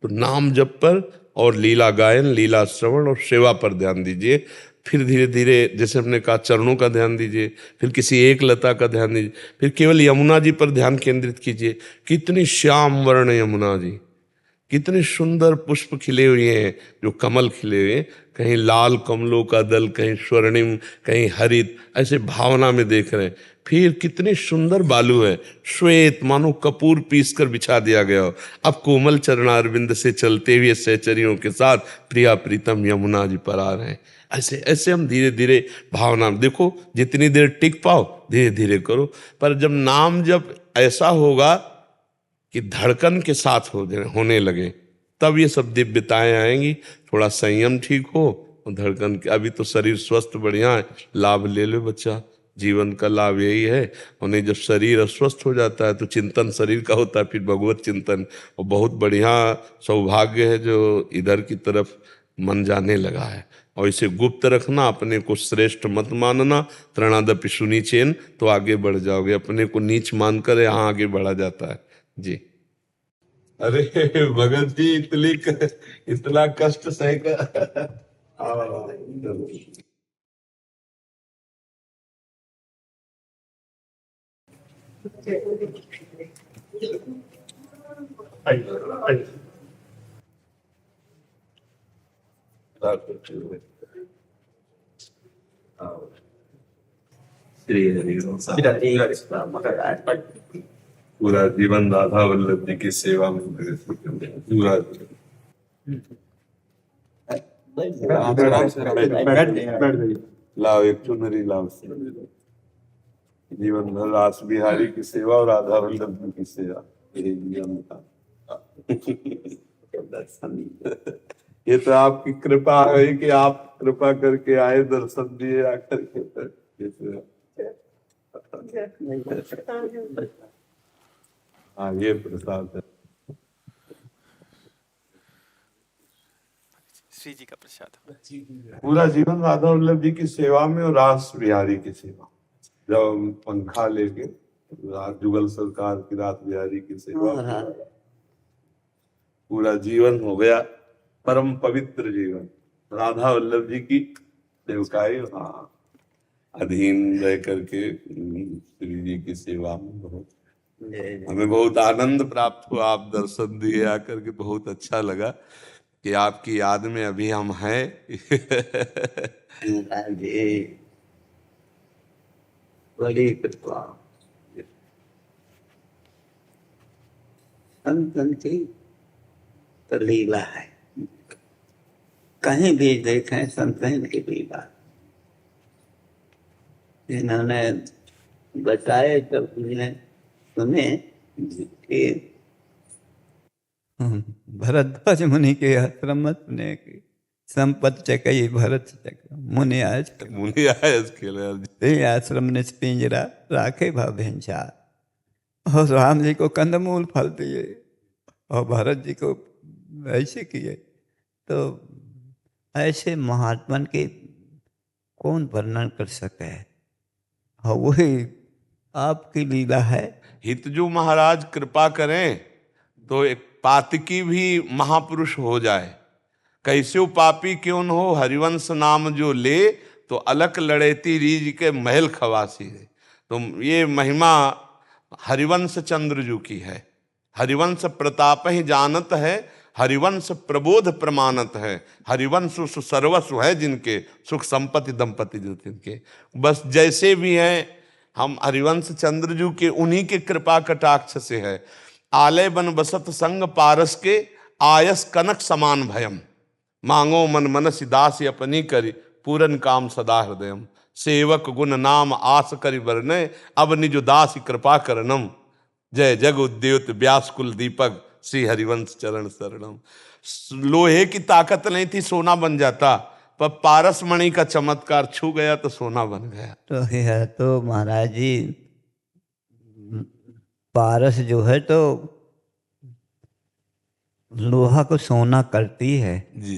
तो नाम जप पर और लीला गायन, लीला श्रवण और सेवा पर ध्यान दीजिए। फिर धीरे धीरे, जैसे हमने कहा, चरणों का ध्यान दीजिए, फिर किसी एक लता का ध्यान दीजिए, फिर केवल यमुना जी पर ध्यान केंद्रित कीजिए। कितनी श्याम वर्ण यमुना जी, कितने सुंदर पुष्प खिले हुए हैं, जो कमल खिले हुए हैं, कहीं लाल कमलों का दल, कहीं स्वर्णिम, कहीं हरित, ऐसे भावना में देख रहे हैं। फिर कितने सुंदर बालू है, श्वेत, मानो कपूर पीस कर बिछा दिया गया हो। अब कोमल चरणारविंद से चलते हुए सहचरियों के साथ प्रिया प्रीतम यमुना जी पर आ रहे हैं। ऐसे ऐसे हम धीरे धीरे भावना में, देखो जितनी देर टिक पाओ धीरे धीरे करो। पर जब नाम जब ऐसा होगा कि धड़कन के साथ होने लगे, तब ये सब दिव्यताएं आएंगी। थोड़ा संयम ठीक हो और धड़कन के, अभी तो शरीर स्वस्थ बढ़िया है, लाभ ले लो बच्चा, जीवन का लाभ यही है। और नहीं, जब शरीर अस्वस्थ हो जाता है तो चिंतन शरीर का होता है, फिर भगवत चिंतन। और बहुत बढ़िया सौभाग्य है जो इधर की तरफ मन जाने लगा है। और इसे गुप्त रखना, अपने को श्रेष्ठ मत मानना, त्रणादपि सुनीचेन, तो आगे बढ़ जाओगे। अपने को नीच मानकर यहाँ आगे बढ़ा जाता है जी। अरे भगत जी, इतना कष्ट सहकर आइए। पूरा जीवन राधा वल्लभ जी की सेवा में पूरा लाओ, एक चुनरी लाओ। जीवन भर रास बिहारी की सेवा और राधा वल्लभ जी की सेवा, यही जीवन था। ये तो आपकी कृपा है कि आप कृपा करके आए, दर्शन दिए आकर के। हाँ, ये प्रसाद है, श्री जी का प्रसाद। पूरा जीवन राधा वल्लभ जी की सेवा में और रास बिहारी की सेवा। जब पंखा लेके जुगल सरकार की रात बिहारी की सेवा, पूरा जीवन हो गया परम पवित्र जीवन, राधा वल्लभ जी की सेवकाई। हाँ, अधीन रह करके श्री जी की सेवा में बहुत हमें बहुत आनंद प्राप्त हुआ। आप दर्शन दिए आकर के, बहुत अच्छा लगा कि आपकी याद में अभी हम हैं। बड़ी कृपा संतन की तो लीला है, कहीं भी देखें संतन की लीला। जिन्होंने बताए तब सुने कि भरद्वाज मुनि के आश्रम ने संपत चकई भरत चक मुनि आज मुनि आयस के आश्रम ने पिंजरा राखे भेंचा, और राम जी को कंदमूल फल दिए और भरत जी को ऐसे किए। तो ऐसे महात्मन के कौन वर्णन कर सके। हाँ, वही आपकी लीला है। हितजू महाराज कृपा करें तो एक पातकी भी महापुरुष हो जाए। कैसे पापी क्यों न हो, हरिवंश नाम जो ले तो अलक लड़ेती रीज के महल खवासी है। तो ये महिमा हरिवंश चंद्रजू की है। हरिवंश प्रताप ही जानत है, हरिवंश प्रबोध प्रमाणत है। हरिवंश सर्वस्व है जिनके, सुख संपत्ति दंपति जो जिनके। बस जैसे भी हैं हम हरिवंश चंद्रजू के, उन्हीं के कृपा कटाक्ष से है। आलय बन बसत संग पारस के, आयस कनक समान भयम। मांगो मन मनस दास अपनी करी, पूरन काम सदा हृदयम। सेवक गुण नाम आस करि बरनय, अब निज दास कृपा करनम। जय जग उद्योत व्यास कुल दीपक, श्री हरिवंश चरण शरणम। लोहे की ताकत नहीं थी, सोना बन जाता, पर पारस मणि का चमत्कार छू गया तो सोना बन गया। तो यह तो महाराज जी पारस जो है तो लोहा को सोना करती है जी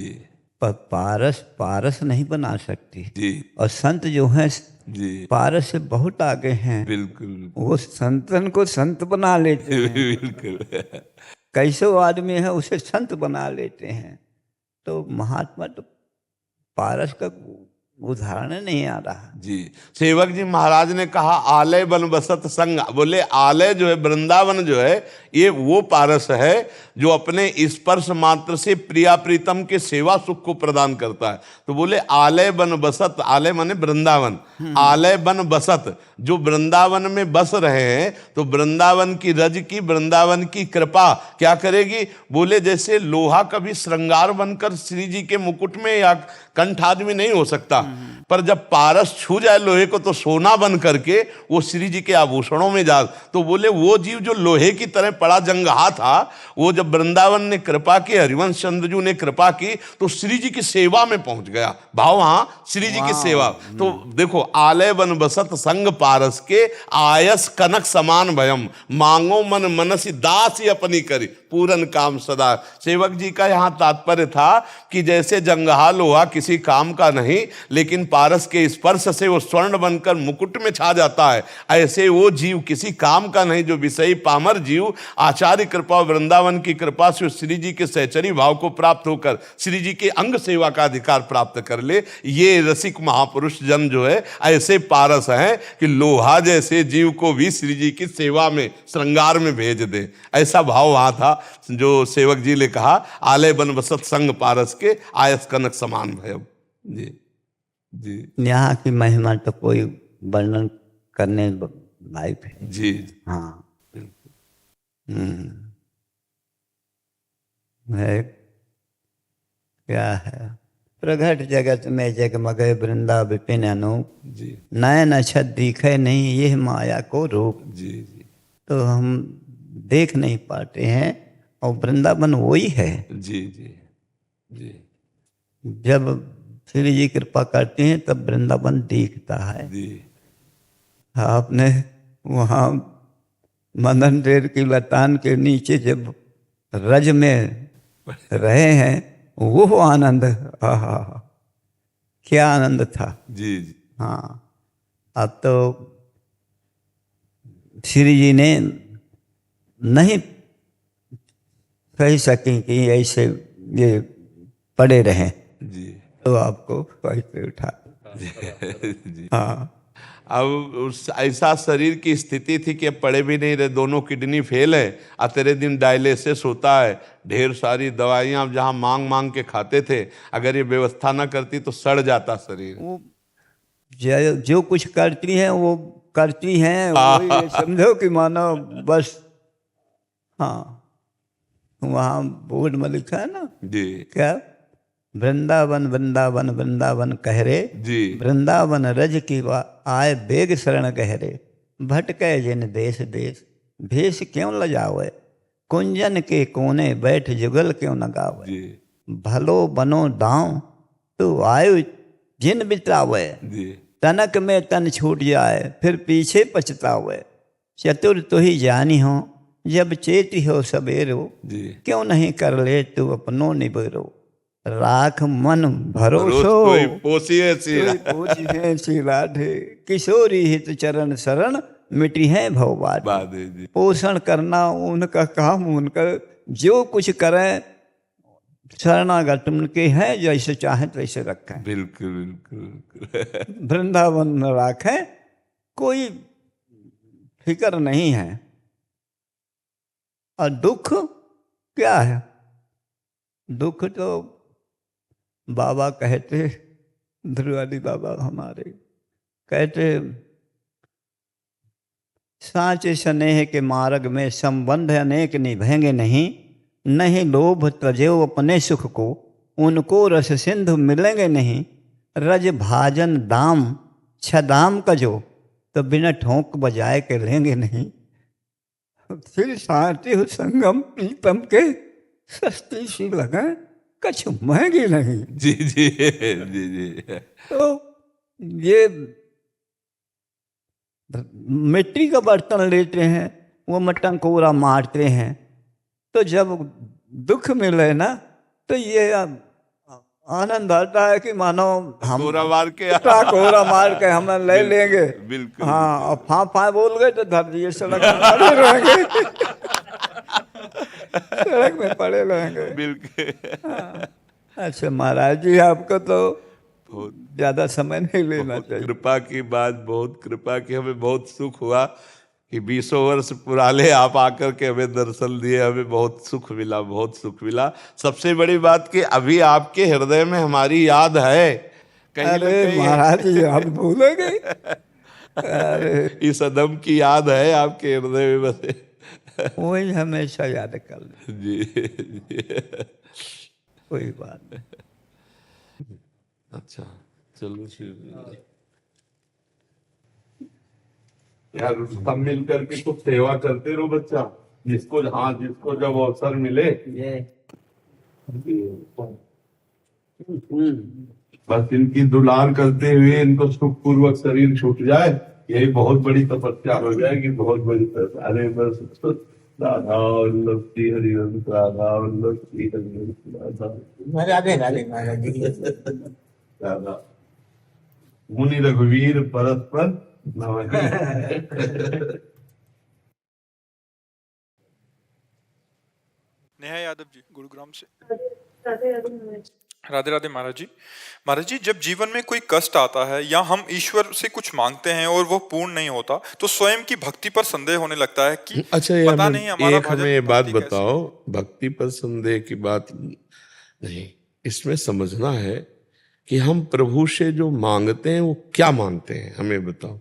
पर पारस पारस नहीं बना सकती। जी और संत जो हैं जी पारस से बहुत आगे हैं। बिल्कुल वो संतन को संत बना लेते हैं। बिल्कुल। कैसे वो आदमी है उसे संत बना लेते हैं। तो महात्मा तो पारस का उदाहरण नहीं आ रहा। जी सेवक जी महाराज ने कहा आलय बन बसत संग। बोले आलय जो है वृंदावन जो है ये वो पारस है जो अपने स्पर्श मात्र से प्रिया प्रीतम के सेवा सुख को प्रदान करता है। तो बोले आलय बन बसत, आलय माने वृंदावन, आलय बन बसत, जो वृंदावन में बस रहे हैं तो वृंदावन की रज की, वृंदावन की कृपा क्या करेगी। बोले जैसे लोहा कभी श्रृंगार बनकर श्री जी के मुकुट में या कंठ आदि में नहीं हो सकता, पर जब पारस छू जाए लोहे को तो सोना बन करके वो श्री जी के आभूषणों में जा। तो बोले वो जीव जो लोहे की तरह पड़ा जंगहा था, वो जब वृंदावन ने कृपा की, हरिवंश चंद्रजू ने कृपा की तो श्री जी की सेवा में पहुंच गया भाव। हाँ श्री जी की सेवा। तो देखो आलय बन बसत संग पारस के, आयस कनक समान भयम। मांगो मन मनसी दास ही अपनी करी, पूरन काम सदा। सेवक जी का यहाँ तात्पर्य था कि जैसे जंगहा लोहा किसी काम का नहीं, लेकिन पारस के स्पर्श से वो स्वर्ण बनकर मुकुट में छा जाता है, ऐसे वो जीव किसी काम का नहीं जो विषयी पामर जीव आचार्य कृपा वृंदावन की कृपा से श्री जी के सहचरी भाव को प्राप्त होकर श्री जी के अंग सेवा का अधिकार प्राप्त कर ले। ये रसिक महापुरुष जन जो है ऐसे पारस हैं कि लोहा जैसे जीव को भी श्री जी की सेवा में श्रृंगार में भेज दे। ऐसा भाव वहां था जो सेवक जी ने कहा आलय बन बसत संग पारस के, आयस कनक समान भयम। जी जी यहाँ की महिमा तो कोई वर्णन करने लायक है। जी हाँ है क्या है। प्रगट जगत में जगमगे वृंदा विपिन अनूप, जी नयन अछत दिखे नहीं ये माया को रूप। जी जी तो हम देख नहीं पाते हैं और वृंदावन वही है। जी जी जी जब श्री जी कृपा करते हैं तब वृंदावन दिखता है। जी आपने वहाँ मदन देर की लतान के नीचे जब रज में रहे हैं वो आनंद, आहा क्या आनंद था। जी जी हाँ अब तो श्री जी ने नहीं कह सकें कि ऐसे ये पड़े रहें, जी तो आपको कैसे उठा। जी। हाँ अब उस ऐसा शरीर की स्थिति थी कि अब पड़े भी नहीं रहे, दोनों किडनी फेल है और तेरे दिन डायलिसिस होता है, ढेर सारी दवाइयाँ अब जहाँ मांग मांग के खाते थे, अगर ये व्यवस्था ना करती तो सड़ जाता शरीर। वो जो कुछ करती हैं वो करती हैं, वही समझो कि मानो बस। हाँ वहाँ बोर्ड में लिखा है ना जी क्या, वृंदावन वृंदावन वृंदावन कह रे, जी वृंदावन रज की आए बेग शरण गहरे, भटके जिन देश देश भेष क्यों लजावे, कुंजन के कोने बैठ जुगल क्यों न गावे, जी भलो बनो दांव तो आयु जिन बितावे, जी तनक में तन छूट जाए फिर पीछे पछतावे, चतुर तो ही जानी हो जब चेती हो सबेरो, जी क्यों नहीं कर ले तू अपनो निबेरो, राख मन भरोसो कोई पोसी ऐसी कोई पूछी है सी लाठे किशोरी हित चरण शरण मिटी है भवबाध। बात है जी। पोषण करना उनका काम, उनका जो कुछ करें शरणागत उनके हैं, जैसे चाहें वैसे रखें, बिल्कुल बिल्कुल। वृंदावन में रखें, कोई फिक्र नहीं है। और दुख क्या है? दुख तो बाबा कहते, ध्रुवादी बाबा हमारे कहते, साँचे स्नेह के मार्ग में संबंध अनेक निभेंगे नहीं, नहीं लोभ तजेव अपने सुख को, उनको रस सिंधु मिलेंगे नहीं। रज भाजन दाम छदाम का जो, तो बिना ठोंक बजाए के लेंगे नहीं। फिर साथी हो संगम प्रीतम के, सस्ती सी लगे कछु महंगी नहीं। जी जी जी जी। तो ये मिट्टी का बर्तन लेते हैं, वो मटन कोरा मारते हैं, तो जब दुख मिले ना तो ये आनंद आता है कि मानो हम कोरा मार के कोरा मार के हम ले लेंगे। बिल्कुल। हाँ, और फाँ बोल गए तो धर दिए सड़क में पड़े रहेंगे। सड़क में पड़े रहेंगे। बिल्कुल। हाँ। अच्छा महाराज जी, आपको तो बहुत ज्यादा समय नहीं लेना चाहिए। कृपा की बात, बहुत कृपा की, हमें बहुत सुख हुआ कि 20 वर्ष पुराने आप आकर के हमें दर्शन दिए, हमें बहुत सुख मिला, बहुत सुख मिला। सबसे बड़ी बात कि अभी आपके हृदय में हमारी याद है। कहीं न अरे कहीं महाराज जी, आप भूलोगे? अरे इस अदम की याद है आपके हृदय में बसे। वही हमेशा याद कर ले। जी जी। कोई बात नहीं। अच्छा चलो यार, सब मिल करके कुछ सेवा करते रहो बच्चा, जिसको जिसको जब अवसर मिले बस इनकी दुलार करते हुए इनको सुखपूर्वक शरीर छूट जाए, यही बहुत बड़ी तपस्या हो जाएगी, बहुत बड़ी तपस्या। अरे बस राधा वल्लभ श्री हरिवंश, राधा वल्लभ श्री हरिवंश, राधा महाराज जी। राधा मुनि रघुवीर परस्पर नमः। नेहा यादव जी गुरुग्राम से। राधे राधे महाराज जी। महाराज जी, जब जीवन में कोई कष्ट आता है या हम ईश्वर से कुछ मांगते हैं और वो पूर्ण नहीं होता, तो स्वयं की भक्ति पर संदेह होने लगता है कि अच्छा, पता नहीं हमारा एक हमें ये बात बताओ, भक्ति पर संदेह की बात नहीं, इसमें समझना है कि हम प्रभु से जो मांगते हैं वो क्या मांगते हैं, हमें बताओ।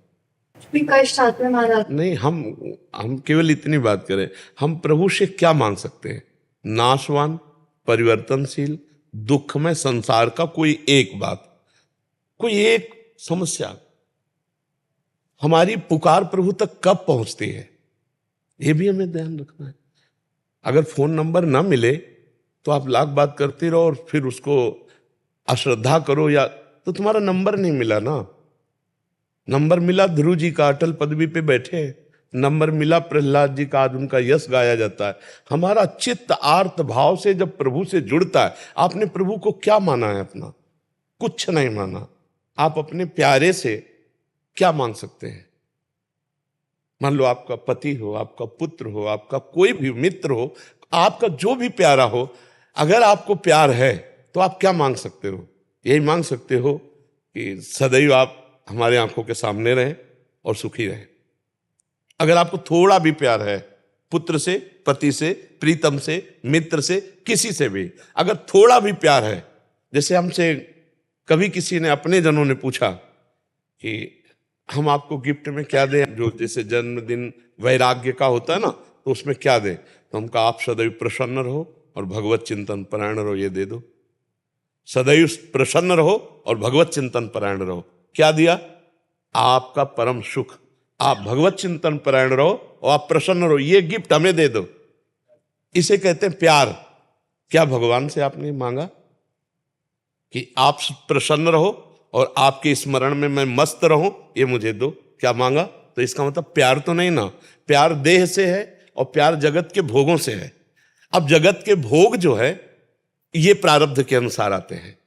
कष्ट आते हैं महाराज। नहीं, हम केवल इतनी बात करें, हम प्रभु से क्या मांग सकते हैं? नाशवान, परिवर्तनशील, दुखमय संसार का कोई एक बात, कोई एक समस्या, हमारी पुकार प्रभु तक कब पहुंचती है, ये भी हमें ध्यान रखना है। अगर फोन नंबर ना मिले तो आप लाख बात करते रहो और फिर उसको अश्रद्धा करो, या तो तुम्हारा नंबर नहीं मिला ना। नंबर मिला ध्रुव जी का, अटल पदवी पे बैठे हैं। नंबर मिला प्रहलाद जी का, आज उनका यश गाया जाता है। हमारा चित्त आर्त भाव से जब प्रभु से जुड़ता है, आपने प्रभु को क्या माना है अपना? कुछ नहीं माना। आप अपने प्यारे से क्या मांग सकते हैं? मान लो आपका पति हो, आपका पुत्र हो, आपका कोई भी मित्र हो, आपका जो भी प्यारा हो, अगर आपको प्यार है तो आप क्या मांग सकते हो? यही मांग सकते हो कि सदैव आप हमारे आंखों के सामने रहें और सुखी रहें। अगर आपको थोड़ा भी प्यार है, पुत्र से, पति से, प्रीतम से, मित्र से, किसी से भी अगर थोड़ा भी प्यार है, जैसे हमसे कभी किसी ने, अपने जनों ने पूछा कि हम आपको गिफ्ट में क्या दें, जो जैसे जन्मदिन वैराग्य का होता है ना, तो उसमें क्या दें? तो हम कहा आप सदैव प्रसन्न रहो और भगवत चिंतन परायण रहो, ये दे दो। सदैव प्रसन्न रहो और भगवत चिंतन परायण रहो। क्या दिया? आपका परम सुख। आप भगवत चिंतन परायण रहो और आप प्रसन्न रहो, ये गिफ्ट हमें दे दो। इसे कहते हैं प्यार। क्या भगवान से आपने मांगा कि आप प्रसन्न रहो और आपके स्मरण में मैं मस्त रहूं, ये मुझे दो? क्या मांगा? तो इसका मतलब प्यार तो नहीं ना। प्यार देह से है और प्यार जगत के भोगों से है। अब जगत के भोग जो है, ये प्रारब्ध के अनुसार आते हैं।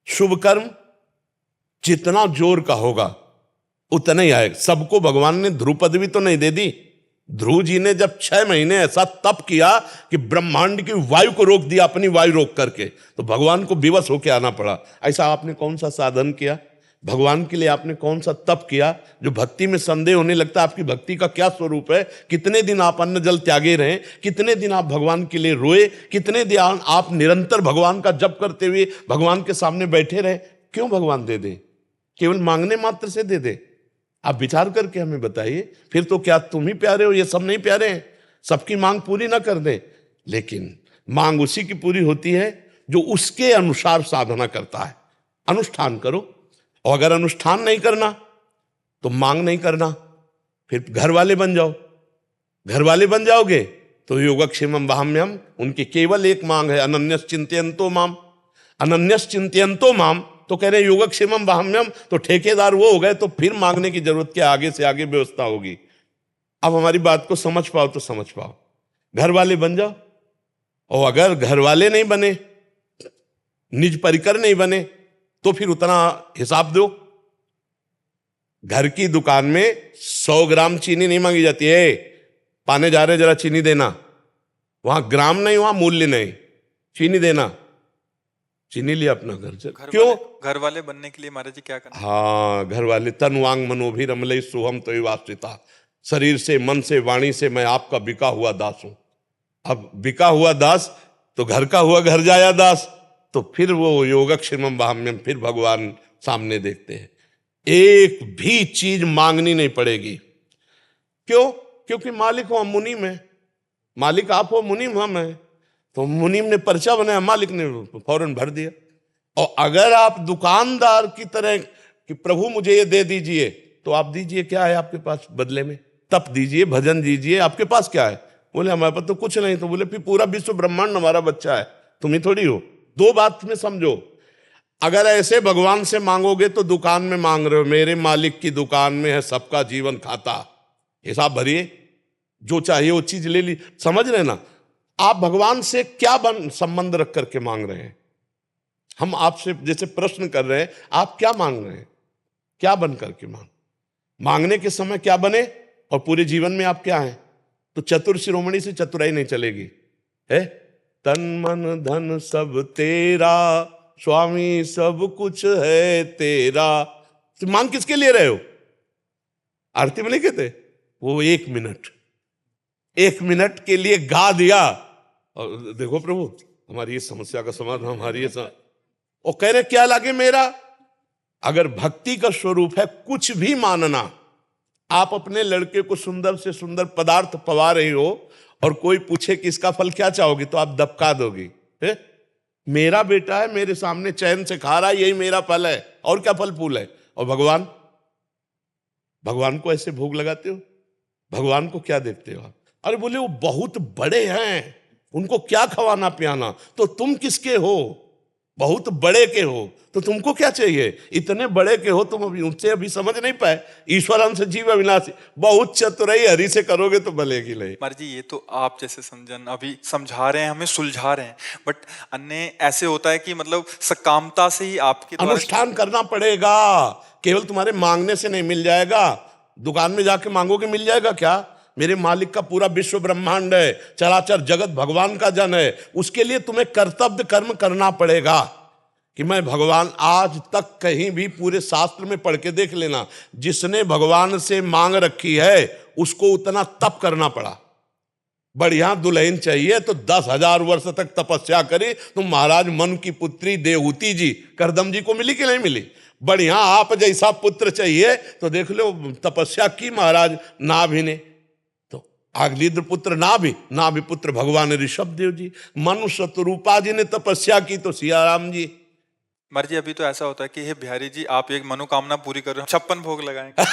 शुभ कर्म जितना जोर का होगा उतना ही आएगा। सबको भगवान ने ध्रुव पदवी तो नहीं दे दी। ध्रुव जी ने जब 6 महीने ऐसा तप किया कि ब्रह्मांड की वायु को रोक दिया, अपनी वायु रोक करके, तो भगवान को विवश होकर आना पड़ा। ऐसा आपने कौन सा साधन किया भगवान के लिए? आपने कौन सा तप किया? जो भक्ति में संदेह होने लगता है आपकी भक्ति का क्या स्वरूप है। कितने दिन आप अन्न जल त्यागे रहे, कितने दिन आप भगवान के लिए रोए, कितने दिन आप निरंतर भगवान का जप करते हुए भगवान के सामने बैठे रहे। क्यों भगवान दे दे? केवल मांगने मात्र से दे दे? आप विचार करके हमें बताइए। फिर तो क्या तुम ही प्यारे हो, ये सब नहीं प्यारे हैं? सबकी मांग पूरी ना कर दे, लेकिन मांग उसी की पूरी होती है जो उसके अनुसार साधना करता है। अनुष्ठान करो, और अगर अनुष्ठान नहीं करना तो मांग नहीं करना, फिर घर वाले बन जाओ। घर वाले बन जाओगे तो योगक्षेमम वहाम्यम, उनकी केवल एक मांग है, अनन्यस चिंतयन्तो माम। अनन्यस चिंतयन्तो माम तो कह रहे योगक्षेमम वहाम्यम, तो ठेकेदार वो हो गए, तो फिर मांगने की जरूरत क्या? आगे से आगे व्यवस्था होगी। अब हमारी बात को समझ पाओ तो समझ पाओ। घर वाले बन जाओ, और अगर घर वाले नहीं बने, निज परिकर नहीं बने, तो फिर उतना हिसाब दो। घर की दुकान में 100 ग्राम चीनी नहीं मांगी जाती है। पाने जा रहे जरा चीनी देना, वहां ग्राम नहीं, वहां मूल्य नहीं, चीनी देना। चीनी लिया अपना घर से। क्यों? घर वाले बनने के लिए महाराज जी क्या करना? हाँ, घर वाले तन वांग मनोभी रमलई सोहम तो वास्तिता, शरीर से मन से वाणी से मैं आपका बिका हुआ दास हूं। अब बिका हुआ दास तो घर का हुआ घर जाया दास, तो फिर वो योगक्षेमम वहाम्यम, फिर भगवान सामने देखते हैं। एक भी चीज मांगनी नहीं पड़ेगी। क्यों? क्योंकि मालिक हो हम, मुनीम है। मालिक आप हो, मुनीम हम है। तो मुनीम ने पर्चा बनाया, मालिक ने फौरन भर दिया। और अगर आप दुकानदार की तरह कि प्रभु मुझे ये दे दीजिए, तो आप दीजिए। क्या है आपके पास बदले में? तप दीजिए, भजन दीजिए। आपके पास क्या है? बोले हमारे पास तो कुछ नहीं। तो बोले फिर पूरा विश्व ब्रह्मांड हमारा बच्चा है, तुम ही थोड़ी हो। दो बात में समझो, अगर ऐसे भगवान से मांगोगे तो दुकान में मांग रहे हो। मेरे मालिक की दुकान में है सबका जीवन खाता, हिसाब भरिए, जो चाहिए वो चीज ले ली। समझ रहे ना? आप भगवान से क्या संबंध रख करके मांग रहे हैं? हम आपसे जैसे प्रश्न कर रहे हैं, आप क्या मांग रहे हैं? क्या बन करके मांगने के समय क्या बने, और पूरे जीवन में आप क्या हैं? तो चतुर शिरोमणि से चतुराई नहीं चलेगी। है तन मन धन सब तेरा, स्वामी सब कुछ है तेरा। तो मांग किसके लिए रहे हो? आरती में नहीं कहते वो 1 मिनट, 1 मिनट के लिए गा दिया, और देखो प्रभु हमारी ये समस्या का समाधान, हमारी ये और कह रहे क्या लागे मेरा। अगर भक्ति का स्वरूप है कुछ भी मानना, आप अपने लड़के को सुंदर से सुंदर पदार्थ पवा रही हो, और कोई पूछे कि इसका फल क्या चाहोगी, तो आप दबका दोगी। मेरा बेटा है, मेरे सामने चैन से खा रहा है, यही मेरा फल है, और क्या फल फूल है। और भगवान, भगवान को ऐसे भोग लगाते हो? भगवान को क्या देखते हो आप? अरे बोले वो बहुत बड़े हैं, उनको क्या खवाना पियाना। तो तुम किसके हो? बहुत बड़े के हो, तो तुमको क्या चाहिए? इतने बड़े के हो तुम, अभी उनसे अभी समझ नहीं पाए। ईश्वरन से जीव अविनाशी, बहुत चतुराई हरि से करोगे तो भलेगी नहीं। महाराज जी ये तो आप जैसे समझन अभी समझा रहे हैं, हमें सुलझा रहे हैं, बट अन्य ऐसे होता है कि मतलब सकामता से ही आपके अनुष्ठान करना पड़ेगा। केवल तुम्हारे मांगने से नहीं मिल जाएगा। दुकान में जाके मांगोगे मिल जाएगा क्या? मेरे मालिक का पूरा विश्व ब्रह्मांड है, चराचर जगत भगवान का जन है। उसके लिए तुम्हें कर्तव्य कर्म करना पड़ेगा कि मैं भगवान, आज तक कहीं भी पूरे शास्त्र में पढ़ के देख लेना, जिसने भगवान से मांग रखी है उसको उतना तप करना पड़ा। बढ़िया दुल्हन चाहिए तो 10,000 वर्ष तक तपस्या करी। तुम महाराज मन की पुत्री देवहूति जी करदम जी को मिली कि नहीं मिली? बढ़िया आप जैसा पुत्र चाहिए तो देख लो, तपस्या की महाराज नाभि ने, तो आगलीद्र पुत्र नाभि पुत्र भगवान ऋषभ देव जी, मनुष्य रूपा जी ने तपस्या की तो सियाराम जी। महाराज जी अभी तो ऐसा होता है कि हे बिहारी जी आप एक मनोकामना पूरी कर रहे हो, 56 भोग लगाएंगे।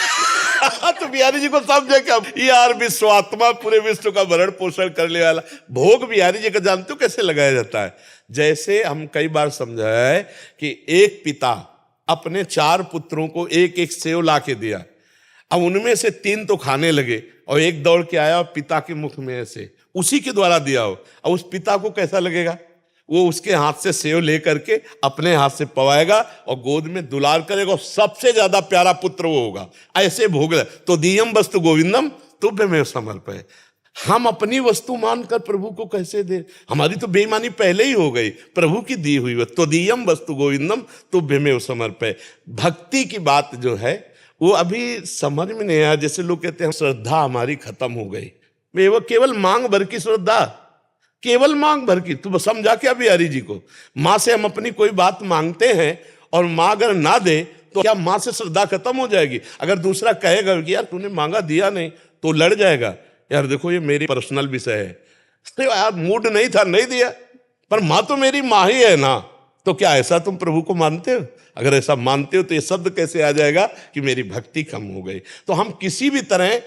तो बिहारी जी को समझे क्या यार, विश्वात्मा पूरे विश्व का भरण पोषण करने वाला भोग बिहारी जी का जानते हो कैसे लगाया जाता है? जैसे हम कई बार समझाया है कि एक पिता अपने 4 पुत्रों को एक एक सेव ला के दिया। अब उनमें से 3 तो खाने लगे और एक दौड़ के आया और पिता के मुख में ऐसे उसी के द्वारा दिया हो। अब उस पिता को कैसा लगेगा? वो उसके हाथ से सेव ले करके अपने हाथ से पवाएगा और गोद में दुलार करेगा, और सबसे ज्यादा प्यारा पुत्र वो होगा। ऐसे भोग तो दीयम वस्तु गोविंदम तुभ्यमेव समर्पय। हम अपनी वस्तु मानकर प्रभु को कैसे दे? हमारी तो बेईमानी पहले ही हो गई। प्रभु की दी हुई वस्तु, तो दीयम वस्तु गोविंदम तुभ्यमेव समर्पय। भक्ति की बात जो है वो अभी समझ में नहीं आया। जैसे लोग कहते हैं श्रद्धा हमारी खत्म हो गई। वो केवल मांग भर की श्रद्धा, केवल मांग भर की। तू समझा क्या बिहारी जी को? माँ से हम अपनी कोई बात मांगते हैं और माँ अगर ना दे तो क्या माँ से श्रद्धा खत्म हो जाएगी? अगर दूसरा कहेगा कि यार तूने मांगा दिया नहीं, तो लड़ जाएगा, यार देखो ये मेरी पर्सनल विषय है, तो यार मूड नहीं था नहीं दिया, पर माँ तो मेरी माँ ही है ना। तो क्या ऐसा तुम प्रभु को मानते हो? अगर ऐसा मानते हो तो ये शब्द कैसे आ जाएगा कि मेरी भक्ति कम हो गई? तो हम किसी भी तरह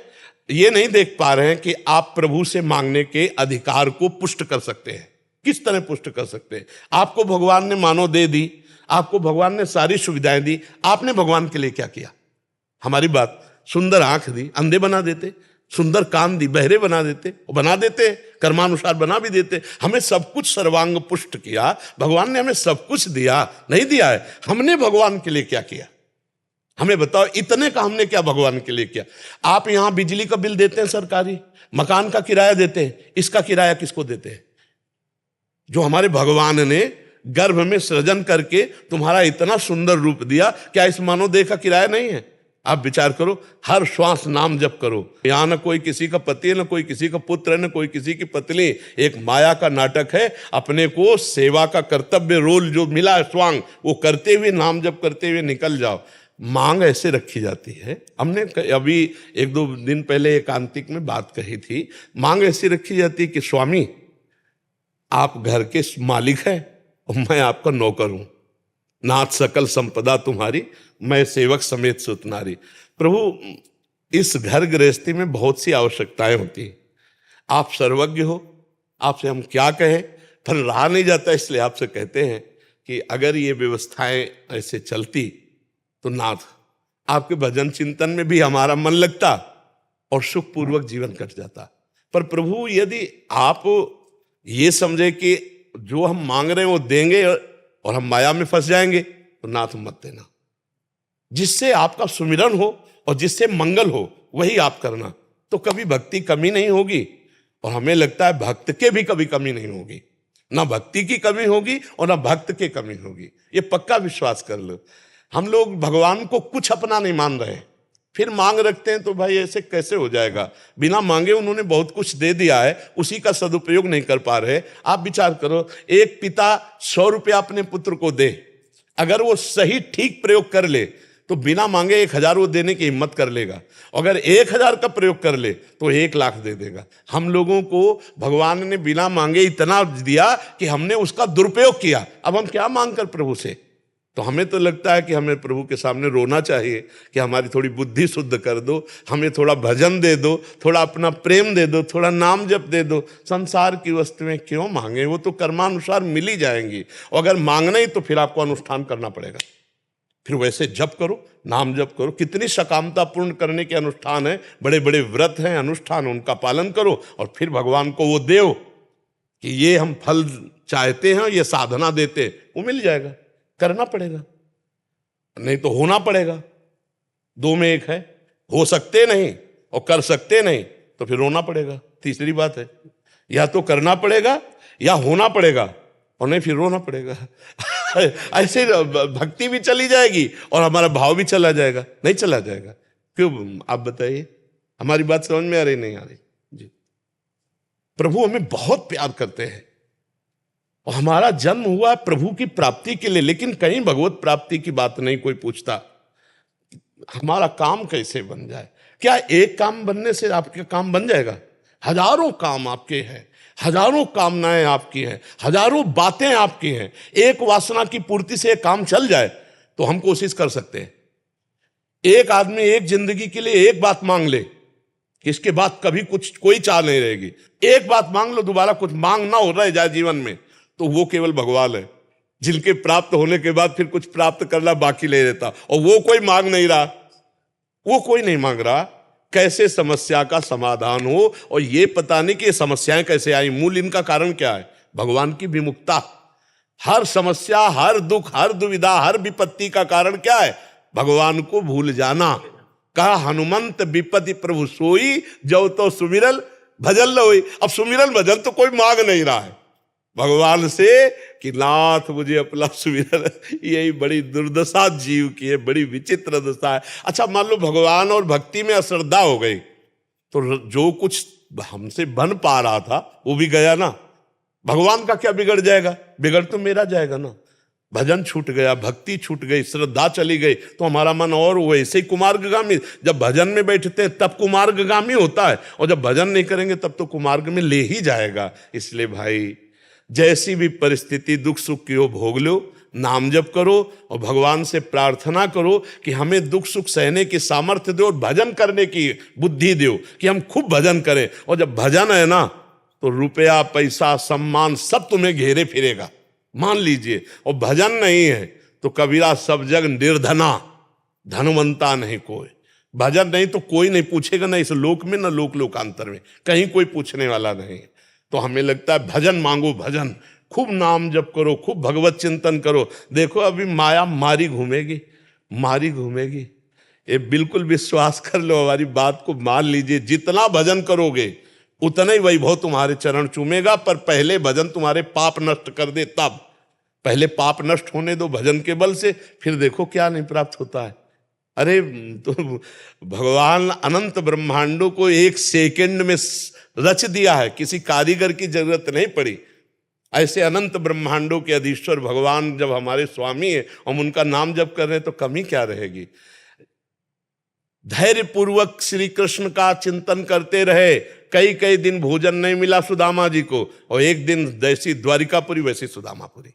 ये नहीं देख पा रहे हैं कि आप प्रभु से मांगने के अधिकार को पुष्ट कर सकते हैं। किस तरह पुष्ट कर सकते हैं? आपको भगवान ने मानो दे दी, आपको भगवान ने सारी सुविधाएं दी, आपने भगवान के लिए क्या किया? हमारी बात, सुंदर आंख दी, अंधे बना देते, सुंदर कान दी, बहरे बना देते, वो बना देते, कर्मानुसार बना भी देते। हमें सब कुछ सर्वांग पुष्ट किया, भगवान ने हमें सब कुछ दिया, नहीं दिया है? हमने भगवान के लिए क्या किया? हमें बताओ, इतने का हमने क्या भगवान के लिए किया? आप यहां बिजली का बिल देते हैं सरकारी, मकान का किराया देते हैं, इसका किराया किसको देते हैं? जो हमारे भगवान ने गर्भ में सृजन करके तुम्हारा इतना सुंदर रूप दिया, क्या इस मानव देह का किराया नहीं है? आप विचार करो, हर श्वास नाम जप करो। यहां न कोई किसी का पति है, न कोई किसी का पुत्र है, न कोई किसी की पत्नी। एक माया का नाटक है। अपने को सेवा का कर्तव्य रोल जो मिला है स्वांग, वो करते हुए नाम जप करते हुए निकल जाओ। मांग ऐसे रखी जाती है। हमने अभी 1-2 दिन पहले एकांतिक में बात कही थी। मांग ऐसी रखी जाती है कि स्वामी आप घर के मालिक हैं और मैं आपका नौकर हूं, नाथ सकल संपदा तुम्हारी, मैं सेवक समेत सुत नारी। प्रभु, इस घर गृहस्थी में बहुत सी आवश्यकताएं होती हैं। आप सर्वज्ञ हो, आपसे हम क्या कहें, पर रहा नहीं जाता, इसलिए आपसे कहते हैं कि अगर ये व्यवस्थाएं ऐसे चलती तो नाथ आपके भजन चिंतन में भी हमारा मन लगता और सुखपूर्वक जीवन कट जाता। पर प्रभु, यदि आप ये समझे कि जो हम मांग रहे हैं वो देंगे और हम माया में फंस जाएंगे, तो नाथ मत देना। जिससे आपका सुमिरन हो और जिससे मंगल हो वही आप करना, तो कभी भक्ति कमी नहीं होगी। और हमें लगता है भक्त के भी कभी कमी नहीं होगी, ना भक्ति की कमी होगी और ना भक्त की कमी होगी। ये पक्का विश्वास कर लो। हम लोग भगवान को कुछ अपना नहीं मान रहे, फिर मांग रखते हैं, तो भाई ऐसे कैसे हो जाएगा? बिना मांगे उन्होंने बहुत कुछ दे दिया है, उसी का सदुपयोग नहीं कर पा रहे। आप विचार करो, एक पिता 100 रुपया अपने पुत्र को दे, अगर वो सही ठीक प्रयोग कर ले तो बिना मांगे 1000 वो देने की हिम्मत कर लेगा। अगर 1000 का प्रयोग कर ले तो 1 लाख दे देगा। हम लोगों को भगवान ने बिना मांगे इतना दिया कि हमने उसका दुरुपयोग किया। अब हम क्या मांग कर प्रभु से? तो हमें तो लगता है कि हमें प्रभु के सामने रोना चाहिए कि हमारी थोड़ी बुद्धि शुद्ध कर दो, हमें थोड़ा भजन दे दो, थोड़ा अपना प्रेम दे दो, थोड़ा नाम जप दे दो। संसार की वस्तुएं क्यों मांगे? वो तो कर्मानुसार मिल ही जाएंगी। और अगर मांगना ही तो फिर आपको अनुष्ठान करना पड़ेगा। फिर वैसे जप करो, नाम जप करो। कितनी सकामता पूर्ण करने के अनुष्ठान है, बड़े बड़े व्रत हैं, अनुष्ठान, उनका पालन करो और फिर भगवान को वो दो कि ये हम फल चाहते हैं, ये साधना देते, वो मिल जाएगा। करना पड़ेगा, नहीं तो होना पड़ेगा। 2 में 1 है। हो सकते नहीं और कर सकते नहीं, तो फिर रोना पड़ेगा। तीसरी बात है, या तो करना पड़ेगा या होना पड़ेगा, और नहीं फिर रोना पड़ेगा। ऐसे भक्ति भी चली जाएगी और हमारा भाव भी चला जाएगा। नहीं चला जाएगा क्यों? आप बताइए, हमारी बात समझ में आ रही नहीं आ रही? जी, प्रभु हमें बहुत प्यार करते हैं और हमारा जन्म हुआ प्रभु की प्राप्ति के लिए, लेकिन कहीं भगवत प्राप्ति की बात नहीं कोई पूछता। हमारा काम कैसे बन जाए? क्या एक काम बनने से आपके काम बन जाएगा? हजारों काम आपके हैं, हजारों कामनाएं आपकी हैं, हजारों बातें आपकी हैं। एक वासना की पूर्ति से एक काम चल जाए तो हम कोशिश कर सकते हैं। एक आदमी एक जिंदगी के लिए एक बात मांग ले, इसके बाद कभी कुछ कोई चाह नहीं रहेगी। एक बात मांग लो, दोबारा कुछ मांग ना हो रहा है जाए जीवन में, तो वो केवल भगवान है जिनके प्राप्त होने के बाद फिर कुछ प्राप्त करना बाकी नहीं रहता। और वो कोई मांग नहीं रहा, वो कोई नहीं मांग रहा। कैसे समस्या का समाधान हो, और ये पता नहीं कि ये समस्याएं कैसे आई, मूल इनका कारण क्या है? भगवान की विमुखता। हर समस्या, हर दुख, हर दुविधा, हर विपत्ति का कारण क्या है? भगवान को भूल जाना। कहा हनुमंत विपत्ति प्रभु सोई, जो तो सुमिरल भजन लोई। अब सुमिरल भजन तो कोई मांग नहीं रहा है भगवान से कि नाथ मुझे अपना सुमिरन। यही बड़ी दुर्दशा जीव की है, बड़ी विचित्र दशा है। अच्छा मान लो भगवान और भक्ति में अश्रद्धा हो गई तो जो कुछ हमसे बन पा रहा था वो भी गया ना। भगवान का क्या बिगड़ जाएगा? बिगड़ तो मेरा जाएगा ना। भजन छूट गया, भक्ति छूट गई, श्रद्धा चली गई तो हमारा मन और वैसे ही कुमार्गगामी। जब भजन में बैठते हैं तब कुमार्गगामी होता है, और जब भजन नहीं करेंगे तब तो कुमार्ग में ले ही जाएगा। इसलिए भाई जैसी भी परिस्थिति दुख सुख की हो भोग लो, नाम जप करो और भगवान से प्रार्थना करो कि हमें दुख सुख सहने की सामर्थ्य दो और भजन करने की बुद्धि दो कि हम खूब भजन करें। और जब भजन है ना तो रुपया पैसा सम्मान सब तुम्हें घेरे फिरेगा, मान लीजिए। और भजन नहीं है तो कबीरा सब जग निर्धना, धनवंता नहीं कोई। भजन नहीं तो कोई नहीं पूछेगा, ना इस लोक में ना लोक लोकांतर में, कहीं कोई पूछने वाला नहीं। तो हमें लगता है भजन मांगो, भजन खूब नाम जप करो, खूब भगवत चिंतन करो। देखो अभी माया मारी घूमेगी, मारी घूमेगी। ये बिल्कुल विश्वास कर लो, हमारी बात को मान लीजिए। जितना भजन करोगे उतना ही वैभव तुम्हारे चरण चूमेगा, पर पहले भजन तुम्हारे पाप नष्ट कर दे तब। पहले पाप नष्ट होने दो भजन के बल से, फिर देखो क्या नहीं प्राप्त होता है। अरे तो भगवान अनंत ब्रह्मांडों को एक सेकंड में रच दिया है, किसी कारीगर की जरूरत नहीं पड़ी। ऐसे अनंत ब्रह्मांडों के अधीश्वर भगवान जब हमारे स्वामी है, हम उनका नाम जप कर रहे हैं तो कमी क्या रहेगी। धैर्य पूर्वक श्री कृष्ण का चिंतन करते रहे। कई कई दिन भोजन नहीं मिला सुदामा जी को, और एक दिन जैसी द्वारिकापुरी वैसी सुदामापुरी।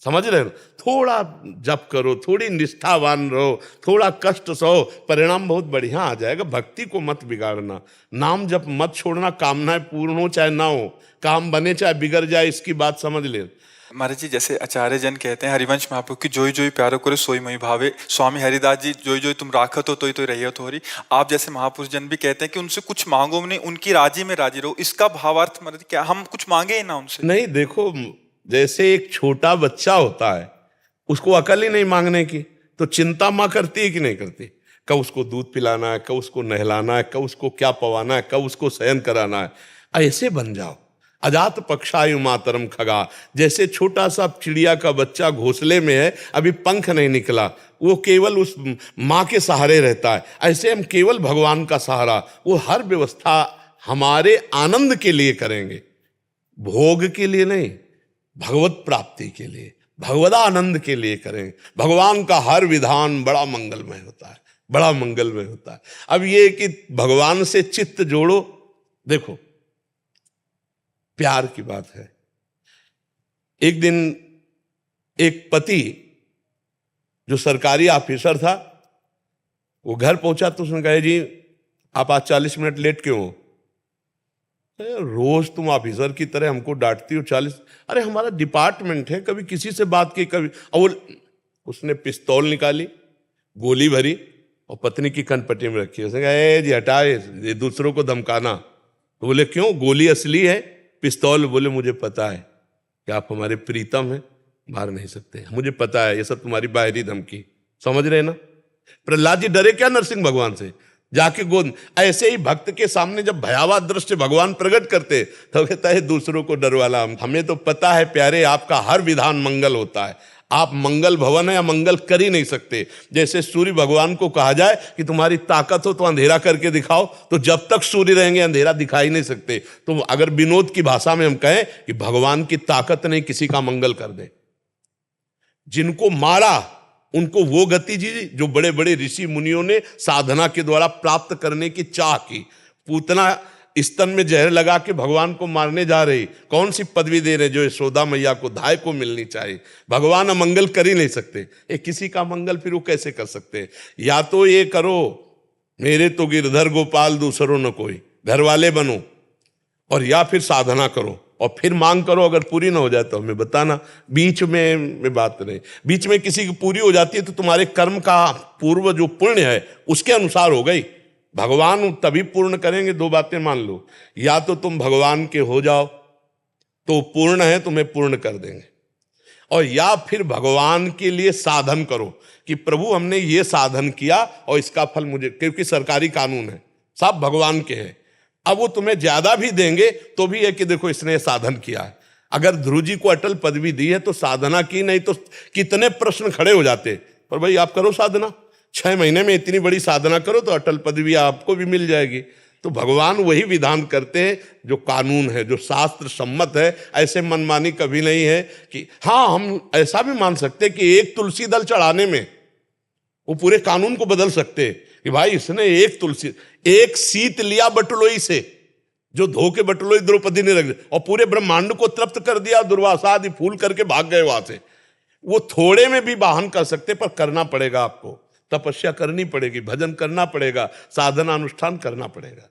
समझ रहे हो? थोड़ा जप करो, थोड़ी निष्ठावान रहो, थोड़ा कष्ट सहो, परिणाम बहुत बढ़िया आ जाएगा। भक्ति को मत बिगाड़ना, नाम जप मत छोड़ना। कामनाएं पूर्ण हो चाहे ना हो, काम बने चाहे बिगड़ जाए, इसकी बात समझ ले। महाराज जी जैसे आचार्य जन कहते हैं हरिवंश महाप्रभु की जोई जोई प्यारो करे सोई मई भावे। स्वामी हरिदास जी जोई जोई तुम राखत हो तोई तोई रहियत हो रही। आप जैसे महापुरुष जन भी कहते हैं कि उनसे कुछ मांगो नहीं, उनकी राजी में राजी रहो। इसका भावार्थ महाराज क्या हम कुछ मांगे ही ना उनसे? नहीं, देखो जैसे एक छोटा बच्चा होता है, उसको अकल ही नहीं मांगने की, तो चिंता माँ करती है कि नहीं करती? कब उसको दूध पिलाना है, कब उसको नहलाना है, कब उसको क्या पवाना है, कब उसको शयन कराना है। ऐसे बन जाओ। अजात पक्षायु मातरम खगा, जैसे छोटा सा चिड़िया का बच्चा घोंसले में है, अभी पंख नहीं निकला, वो केवल उस माँ के सहारे रहता है। ऐसे हम केवल भगवान का सहारा, वो हर व्यवस्था हमारे आनंद के लिए करेंगे, भोग के लिए नहीं, भगवत प्राप्ति के लिए, भगवदानंद के लिए करें। भगवान का हर विधान बड़ा मंगलमय होता है, बड़ा मंगलमय होता है। अब ये कि भगवान से चित्त जोड़ो। देखो प्यार की बात है। एक दिन एक पति जो सरकारी ऑफिसर था, वो घर पहुंचा तो उसने कहा जी आप आज 40 मिनट लेट क्यों हो? रोज तुम ऑफिसर की तरह हमको डांटती हो 40। अरे हमारा डिपार्टमेंट है, कभी किसी से बात की, कभी। और उसने पिस्तौल निकाली, गोली भरी और पत्नी की कनपट्टी में रखी। उसने कहा ए जी हटाए, ये दूसरों को धमकाना। तो बोले क्यों? गोली असली है, पिस्तौल। बोले मुझे पता है कि आप हमारे प्रीतम हैं, मार नहीं सकते, मुझे पता है, ये सब तुम्हारी बाहरी धमकी। समझ रहे ना? प्रहलाद जी डरे क्या नरसिंह भगवान से? जाके गोद। ऐसे ही भक्त के सामने जब भयावह दृश्य भगवान प्रकट करते तो कहता है दूसरों को डरवाला। हमें तो पता है प्यारे, आपका हर विधान मंगल होता है। आप मंगल भवन है या मंगल कर ही नहीं सकते। जैसे सूर्य भगवान को कहा जाए कि तुम्हारी ताकत हो तो अंधेरा करके दिखाओ, तो जब तक सूर्य रहेंगे अंधेरा दिखाई नहीं सकते। तो अगर विनोद की भाषा में हम कहें कि भगवान की ताकत नहीं किसी का मंगल कर दे। जिनको मारा उनको वो गति जी जो बड़े बड़े ऋषि मुनियों ने साधना के द्वारा प्राप्त करने की चाह की। पूतना स्तन में जहर लगा के भगवान को मारने जा रही, कौन सी पदवी दे रहे जो यशोदा मैया को धाय को मिलनी चाहिए। भगवान अमंगल कर ही नहीं सकते। ये किसी का मंगल फिर वो कैसे कर सकते हैं? या तो ये करो मेरे तो गिरधर गोपाल दूसरों न कोई, घर वाले बनो, और या फिर साधना करो और फिर मांग करो। अगर पूरी ना हो जाए तो हमें बताना। बीच में बात नहीं, बीच में किसी की पूरी हो जाती है तो तुम्हारे कर्म का पूर्व जो पुण्य है उसके अनुसार हो गई। भगवान तभी पूर्ण करेंगे। दो बातें मान लो, या तो तुम भगवान के हो जाओ तो पूर्ण है, तुम्हें पूर्ण कर देंगे, और या फिर भगवान के लिए साधन करो कि प्रभु हमने ये साधन किया और इसका फल मुझे, क्योंकि सरकारी कानून है, सब भगवान के हैं। अब वो तुम्हें ज्यादा भी देंगे तो भी है कि देखो इसने साधन किया है। अगर ध्रुव जी को अटल पदवी दी है तो साधना की, नहीं तो कितने प्रश्न खड़े हो जाते। पर भाई आप करो साधना, 6 महीने में इतनी बड़ी साधना करो तो अटल पदवी आपको भी मिल जाएगी। तो भगवान वही विधान करते हैं जो कानून है, जो शास्त्र सम्मत है। ऐसे मनमानी कभी नहीं है कि हाँ, हम ऐसा भी मान सकते हैं कि एक तुलसी दल चढ़ाने में वो पूरे कानून को बदल सकते हैं कि भाई इसने एक सीत लिया बटुलोई से, जो धो के बटुलोई द्रौपदी ने रख दिया और पूरे ब्रह्मांड को तृप्त कर दिया, दुर्वासा आदि फूल करके भाग गए वहां से। वो थोड़े में भी वाहन कर सकते, पर करना पड़ेगा आपको, तपस्या करनी पड़ेगी, भजन करना पड़ेगा, साधना अनुष्ठान करना पड़ेगा।